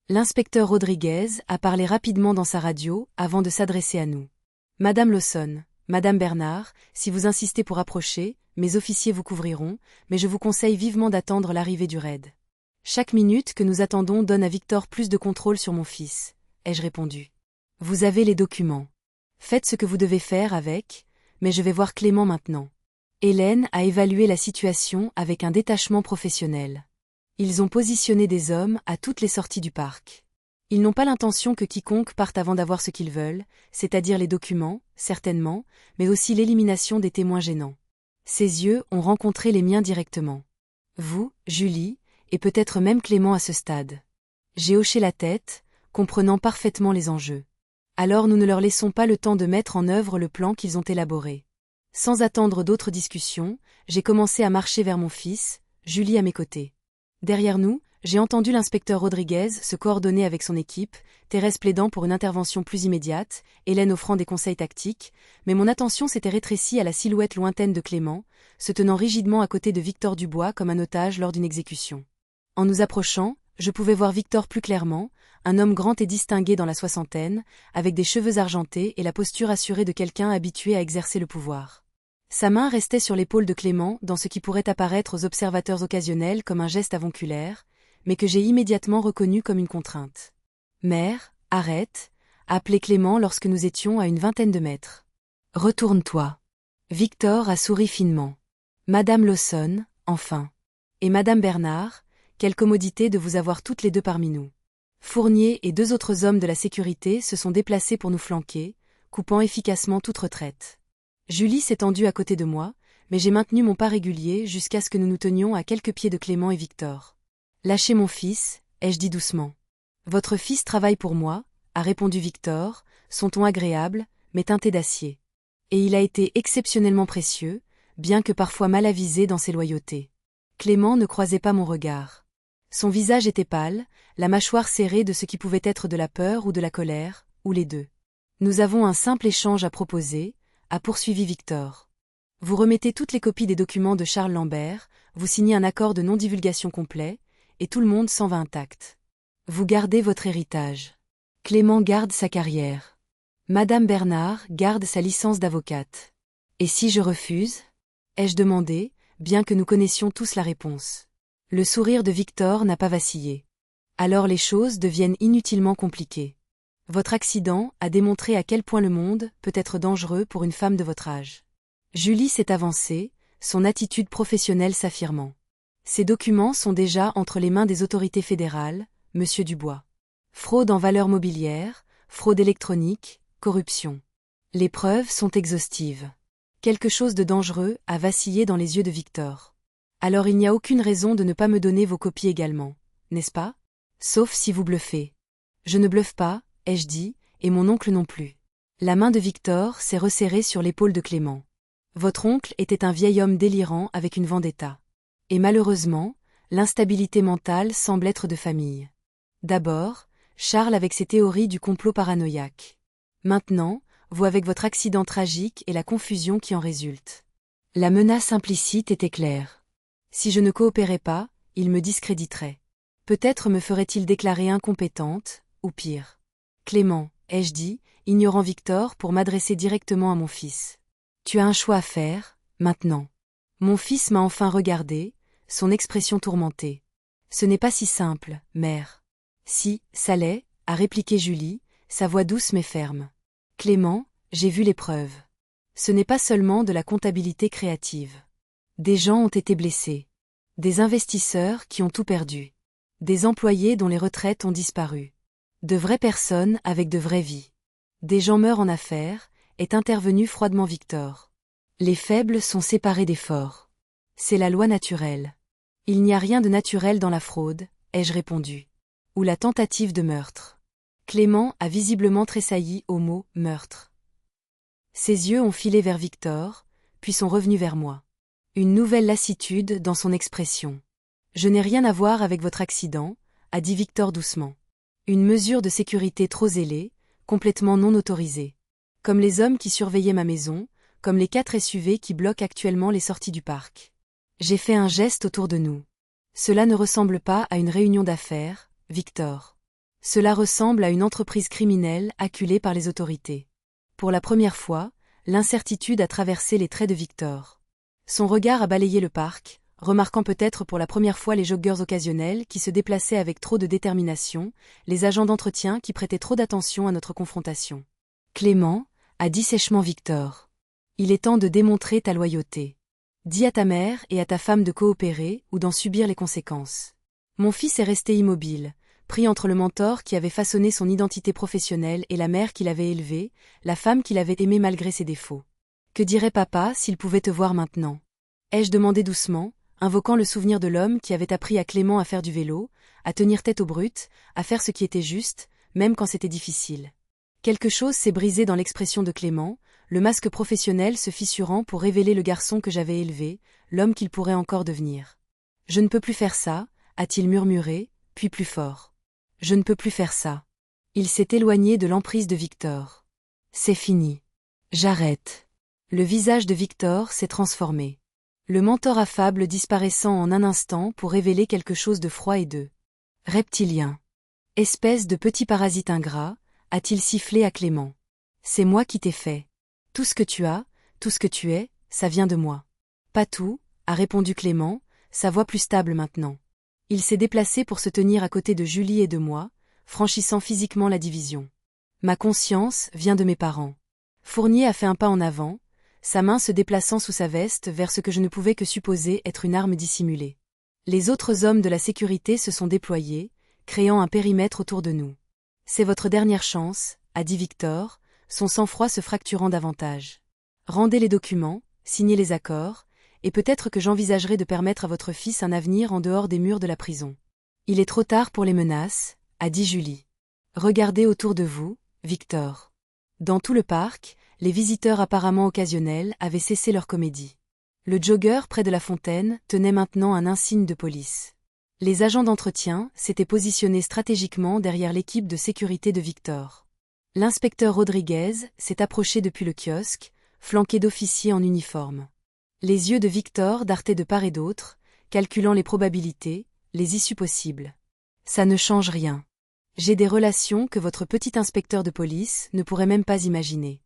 L'inspecteur Rodriguez a parlé rapidement dans sa radio avant de s'adresser à nous. Madame Lawson, Madame Bernard, si vous insistez pour approcher, mes officiers vous couvriront, mais je vous conseille vivement d'attendre l'arrivée du raid. Chaque minute que nous attendons donne à Victor plus de contrôle sur mon fils, ai-je répondu. Vous avez les documents. Faites ce que vous devez faire avec, mais je vais voir Clément maintenant. Hélène a évalué la situation avec un détachement professionnel. Ils ont positionné des hommes à toutes les sorties du parc. Ils n'ont pas l'intention que quiconque parte avant d'avoir ce qu'ils veulent, c'est-à-dire les documents, certainement, mais aussi l'élimination des témoins gênants. Ses yeux ont rencontré les miens directement. Vous, Julie, et peut-être même Clément à ce stade. J'ai hoché la tête, comprenant parfaitement les enjeux. Alors nous ne leur laissons pas le temps de mettre en œuvre le plan qu'ils ont élaboré. Sans attendre d'autres discussions, j'ai commencé à marcher vers mon fils, Julie à mes côtés. Derrière nous, j'ai entendu l'inspecteur Rodriguez se coordonner avec son équipe, Thérèse plaidant pour une intervention plus immédiate, Hélène offrant des conseils tactiques, mais mon attention s'était rétrécie à la silhouette lointaine de Clément, se tenant rigidement à côté de Victor Dubois comme un otage lors d'une exécution. En nous approchant, je pouvais voir Victor plus clairement, un homme grand et distingué dans la soixantaine, avec des cheveux argentés et la posture assurée de quelqu'un habitué à exercer le pouvoir. Sa main restait sur l'épaule de Clément dans ce qui pourrait apparaître aux observateurs occasionnels comme un geste avonculaire, mais que j'ai immédiatement reconnu comme une contrainte. « Mère, arrête !» a appelé Clément lorsque nous étions à une vingtaine de mètres. « Retourne-toi. » Victor a souri finement. « Madame Lawson, enfin. Et Madame Bernard, quelle commodité de vous avoir toutes les deux parmi nous. » Fournier et 2 autres hommes de la sécurité se sont déplacés pour nous flanquer, coupant efficacement toute retraite. Julie s'est tendue à côté de moi, mais j'ai maintenu mon pas régulier jusqu'à ce que nous nous tenions à quelques pieds de Clément et Victor. Lâchez mon fils, ai-je dit doucement. Votre fils travaille pour moi, a répondu Victor, son ton agréable, mais teinté d'acier. Et il a été exceptionnellement précieux, bien que parfois mal avisé dans ses loyautés. Clément ne croisait pas mon regard. Son visage était pâle, la mâchoire serrée de ce qui pouvait être de la peur ou de la colère, ou les deux. Nous avons un simple échange à proposer, a poursuivi Victor. Vous remettez toutes les copies des documents de Charles Lambert, vous signez un accord de non-divulgation complet, et tout le monde s'en va intact. Vous gardez votre héritage. Clément garde sa carrière. Madame Bernard garde sa licence d'avocate. Et si je refuse? Ai-je demandé, bien que nous connaissions tous la réponse. Le sourire de Victor n'a pas vacillé. Alors les choses deviennent inutilement compliquées. Votre accident a démontré à quel point le monde peut être dangereux pour une femme de votre âge. Julie s'est avancée, son attitude professionnelle s'affirmant. Ces documents sont déjà entre les mains des autorités fédérales, Monsieur Dubois. Fraude en valeurs mobilières, fraude électronique, corruption. Les preuves sont exhaustives. Quelque chose de dangereux a vacillé dans les yeux de Victor. Alors il n'y a aucune raison de ne pas me donner vos copies également, n'est-ce pas? Sauf si vous bluffez. Je ne bluffe pas, ai-je dit, et mon oncle non plus. La main de Victor s'est resserrée sur l'épaule de Clément. Votre oncle était un vieil homme délirant avec une vendetta. Et malheureusement, l'instabilité mentale semble être de famille. D'abord, Charles avec ses théories du complot paranoïaque. Maintenant, vous avec votre accident tragique et la confusion qui en résulte. La menace implicite était claire. Si je ne coopérais pas, il me discréditerait. Peut-être me ferait-il déclarer incompétente, ou pire. Clément, ai-je dit, ignorant Victor pour m'adresser directement à mon fils. Tu as un choix à faire, maintenant. Mon fils m'a enfin regardé, son expression tourmentée. Ce n'est pas si simple, mère. Si, ça l'est, a répliqué Julie, sa voix douce mais ferme. Clément, j'ai vu les preuves. Ce n'est pas seulement de la comptabilité créative. Des gens ont été blessés. Des investisseurs qui ont tout perdu. Des employés dont les retraites ont disparu. De vraies personnes avec de vraies vies. Des gens meurent en affaires, est intervenu froidement Victor. Les faibles sont séparés des forts. C'est la loi naturelle. Il n'y a rien de naturel dans la fraude, ai-je répondu. Ou la tentative de meurtre. Clément a visiblement tressailli au mot « meurtre ». Ses yeux ont filé vers Victor, puis sont revenus vers moi. Une nouvelle lassitude dans son expression. Je n'ai rien à voir avec votre accident, a dit Victor doucement. Une mesure de sécurité trop zélée, complètement non autorisée. Comme les hommes qui surveillaient ma maison, comme les 4 SUV qui bloquent actuellement les sorties du parc. J'ai fait un geste autour de nous. Cela ne ressemble pas à une réunion d'affaires, Victor. Cela ressemble à une entreprise criminelle acculée par les autorités. Pour la première fois, l'incertitude a traversé les traits de Victor. Son regard a balayé le parc, remarquant peut-être pour la première fois les joggeurs occasionnels qui se déplaçaient avec trop de détermination, les agents d'entretien qui prêtaient trop d'attention à notre confrontation. Clément, a dit sèchement Victor. Il est temps de démontrer ta loyauté. Dis à ta mère et à ta femme de coopérer ou d'en subir les conséquences. Mon fils est resté immobile, pris entre le mentor qui avait façonné son identité professionnelle et la mère qui l'avait élevé, la femme qu'il avait aimée malgré ses défauts. Que dirait papa s'il pouvait te voir maintenant? Ai-je demandé doucement, invoquant le souvenir de l'homme qui avait appris à Clément à faire du vélo, à tenir tête aux brutes, à faire ce qui était juste, même quand c'était difficile. Quelque chose s'est brisé dans l'expression de Clément, le masque professionnel se fissurant pour révéler le garçon que j'avais élevé, l'homme qu'il pourrait encore devenir. Je ne peux plus faire ça, a-t-il murmuré, puis plus fort. Je ne peux plus faire ça. Il s'est éloigné de l'emprise de Victor. C'est fini. J'arrête. Le visage de Victor s'est transformé. Le mentor affable disparaissant en un instant pour révéler quelque chose de froid et de reptilien. Espèce de petit parasite ingrat, a-t-il sifflé à Clément. C'est moi qui t'ai fait. Tout ce que tu as, tout ce que tu es, ça vient de moi. Pas tout, a répondu Clément, sa voix plus stable maintenant. Il s'est déplacé pour se tenir à côté de Julie et de moi, franchissant physiquement la division. Ma conscience vient de mes parents. Fournier a fait un pas en avant, sa main se déplaçant sous sa veste vers ce que je ne pouvais que supposer être une arme dissimulée. Les autres hommes de la sécurité se sont déployés, créant un périmètre autour de nous. C'est votre dernière chance, a dit Victor, son sang-froid se fracturant davantage. Rendez les documents, signez les accords, et peut-être que j'envisagerai de permettre à votre fils un avenir en dehors des murs de la prison. Il est trop tard pour les menaces, a dit Julie. Regardez autour de vous, Victor. Dans tout le parc, les visiteurs apparemment occasionnels avaient cessé leur comédie. Le jogger près de la fontaine tenait maintenant un insigne de police. Les agents d'entretien s'étaient positionnés stratégiquement derrière l'équipe de sécurité de Victor. L'inspecteur Rodriguez s'est approché depuis le kiosque, flanqué d'officiers en uniforme. Les yeux de Victor dartaient de part et d'autre, calculant les probabilités, les issues possibles. Ça ne change rien. J'ai des relations que votre petit inspecteur de police ne pourrait même pas imaginer.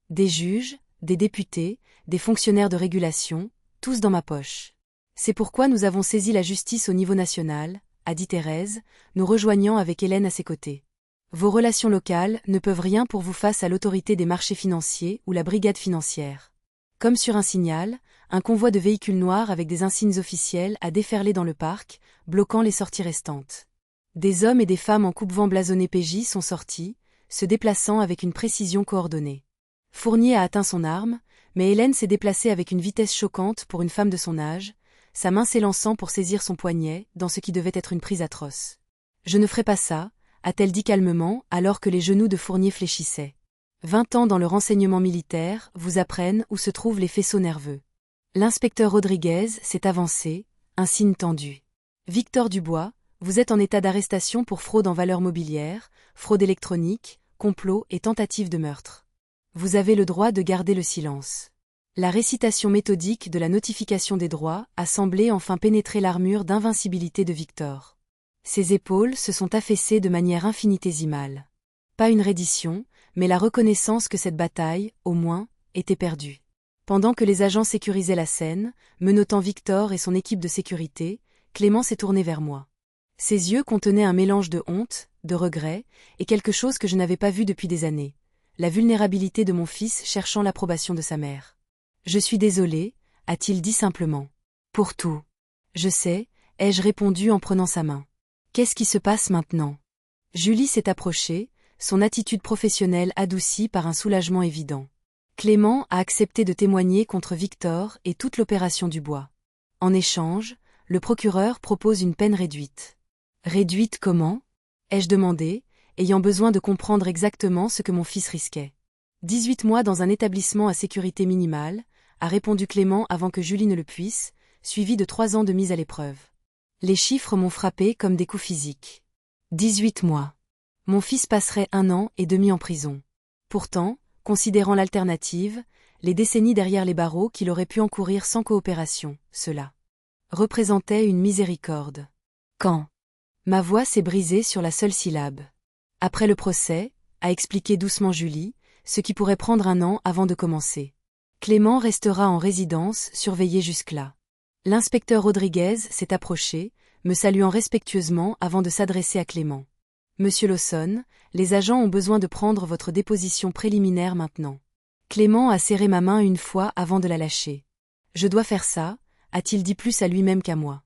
Des juges, des députés, des fonctionnaires de régulation, tous dans ma poche. C'est pourquoi nous avons saisi la justice au niveau national, a dit Thérèse, nous rejoignant avec Hélène à ses côtés. Vos relations locales ne peuvent rien pour vous face à l'autorité des marchés financiers ou la brigade financière. Comme sur un signal, un convoi de véhicules noirs avec des insignes officiels a déferlé dans le parc, bloquant les sorties restantes. Des hommes et des femmes en coupe-vent blasonnés PJ sont sortis, se déplaçant avec une précision coordonnée. Fournier a atteint son arme, mais Hélène s'est déplacée avec une vitesse choquante pour une femme de son âge, sa main s'élançant pour saisir son poignet, dans ce qui devait être une prise atroce. « Je ne ferai pas ça », a-t-elle dit calmement alors que les genoux de Fournier fléchissaient. 20 ans dans le renseignement militaire vous apprennent où se trouvent les faisceaux nerveux. L'inspecteur Rodriguez s'est avancé, un signe tendu. « Victor Dubois, vous êtes en état d'arrestation pour fraude en valeurs mobilières, fraude électronique, complot et tentative de meurtre. Vous avez le droit de garder le silence. » La récitation méthodique de la notification des droits a semblé enfin pénétrer l'armure d'invincibilité de Victor. Ses épaules se sont affaissées de manière infinitésimale. Pas une reddition, mais la reconnaissance que cette bataille, au moins, était perdue. Pendant que les agents sécurisaient la scène, menottant Victor et son équipe de sécurité, Clément s'est tourné vers moi. Ses yeux contenaient un mélange de honte, de regret, et quelque chose que je n'avais pas vu depuis des années. La vulnérabilité de mon fils cherchant l'approbation de sa mère. « Je suis désolé, a-t-il dit simplement. Pour tout. Je sais, ai-je répondu en prenant sa main. Qu'est-ce qui se passe maintenant? Julie s'est approchée, son attitude professionnelle adoucie par un soulagement évident. Clément a accepté de témoigner contre Victor et toute l'opération Dubois. En échange, le procureur propose une peine réduite. Réduite comment? Ai-je demandé, ayant besoin de comprendre exactement ce que mon fils risquait. 18 mois dans un établissement à sécurité minimale, a répondu Clément avant que Julie ne le puisse, suivi de 3 ans de mise à l'épreuve. Les chiffres m'ont frappé comme des coups physiques. 18 mois. Mon fils passerait 1 an et demi en prison. Pourtant, considérant l'alternative, les décennies derrière les barreaux qu'il aurait pu encourir sans coopération, cela représentait une miséricorde. Quand? Ma voix s'est brisée sur la seule syllabe. Après le procès, a expliqué doucement Julie, ce qui pourrait prendre 1 an avant de commencer. Clément restera en résidence, surveillé jusque-là. L'inspecteur Rodriguez s'est approché, me saluant respectueusement avant de s'adresser à Clément. Monsieur Lawson, les agents ont besoin de prendre votre déposition préliminaire maintenant. Clément a serré ma main une fois avant de la lâcher. Je dois faire ça, a-t-il dit plus à lui-même qu'à moi.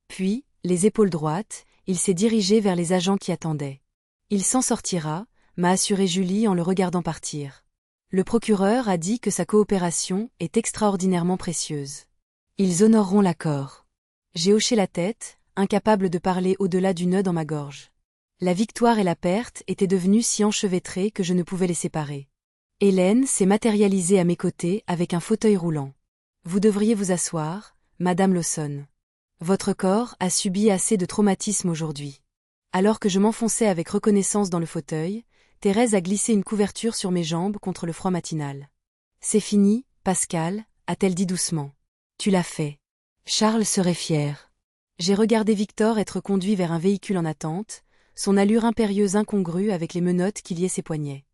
Puis, les épaules droites, il s'est dirigé vers les agents qui attendaient. Il s'en sortira, m'a assuré Julie en le regardant partir. Le procureur a dit que sa coopération est extraordinairement précieuse. Ils honoreront l'accord. J'ai hoché la tête, incapable de parler au-delà du nœud dans ma gorge. La victoire et la perte étaient devenues si enchevêtrées que je ne pouvais les séparer. Hélène s'est matérialisée à mes côtés avec un fauteuil roulant. Vous devriez vous asseoir, Madame Lawson. Votre corps a subi assez de traumatismes aujourd'hui. Alors que je m'enfonçais avec reconnaissance dans le fauteuil, Thérèse a glissé une couverture sur mes jambes contre le froid matinal. C'est fini, Pascal, a-t-elle dit doucement. Tu l'as fait. Charles serait fier. J'ai regardé Victor être conduit vers un véhicule en attente, son allure impérieuse incongrue avec les menottes qui liaient ses poignets.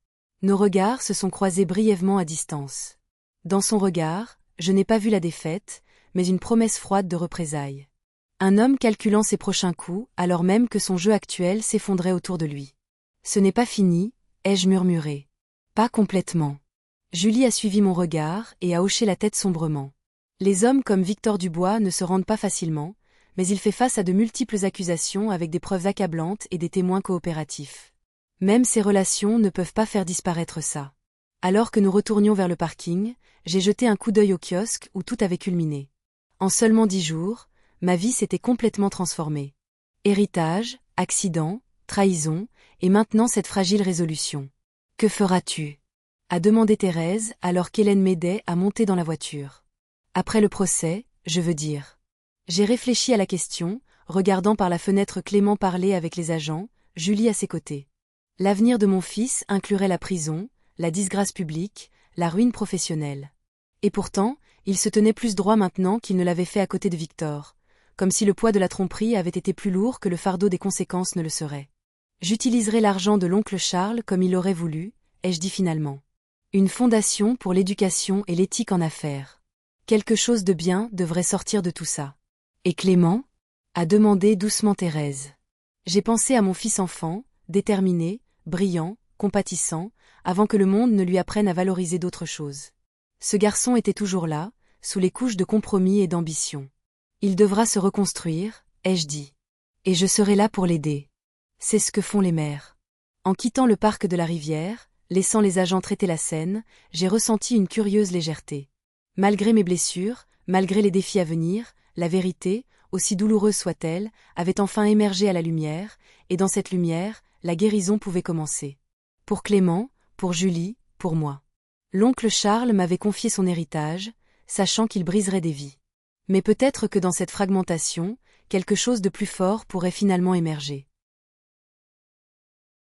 Nos regards se sont croisés brièvement à distance. Dans son regard, je n'ai pas vu la défaite, mais une promesse froide de représailles. Un homme calculant ses prochains coups, alors même que son jeu actuel s'effondrait autour de lui. Ce n'est pas fini, ai-je murmuré. Pas complètement. Julie a suivi mon regard et a hoché la tête sombrement. Les hommes comme Victor Dubois ne se rendent pas facilement, mais il fait face à de multiples accusations avec des preuves accablantes et des témoins coopératifs. Même ces relations ne peuvent pas faire disparaître ça. Alors que nous retournions vers le parking, j'ai jeté un coup d'œil au kiosque où tout avait culminé. En seulement 10 jours, ma vie s'était complètement transformée. Héritage, accident, trahison, et maintenant cette fragile résolution. Que feras-tu? A demandé Thérèse alors qu'Hélène m'aidait à monter dans la voiture. Après le procès, je veux dire. J'ai réfléchi à la question, regardant par la fenêtre Clément parler avec les agents, Julie à ses côtés. L'avenir de mon fils inclurait la prison, la disgrâce publique, la ruine professionnelle. Et pourtant, il se tenait plus droit maintenant qu'il ne l'avait fait à côté de Victor, comme si le poids de la tromperie avait été plus lourd que le fardeau des conséquences ne le serait. J'utiliserai l'argent de l'oncle Charles comme il l'aurait voulu, ai-je dit finalement. Une fondation pour l'éducation et l'éthique en affaires. Quelque chose de bien devrait sortir de tout ça. Et Clément? A demandé doucement Thérèse. J'ai pensé à mon fils enfant, déterminé, brillant, compatissant, avant que le monde ne lui apprenne à valoriser d'autres choses. Ce garçon était toujours là, sous les couches de compromis et d'ambition. Il devra se reconstruire, ai-je dit. Et je serai là pour l'aider. C'est ce que font les mères. En quittant le parc de la rivière, laissant les agents traiter la scène, j'ai ressenti une curieuse légèreté. Malgré mes blessures, malgré les défis à venir, la vérité, aussi douloureuse soit-elle, avait enfin émergé à la lumière, et dans cette lumière, la guérison pouvait commencer. Pour Clément, pour Julie, pour moi. L'oncle Charles m'avait confié son héritage, sachant qu'il briserait des vies. Mais peut-être que dans cette fragmentation, quelque chose de plus fort pourrait finalement émerger.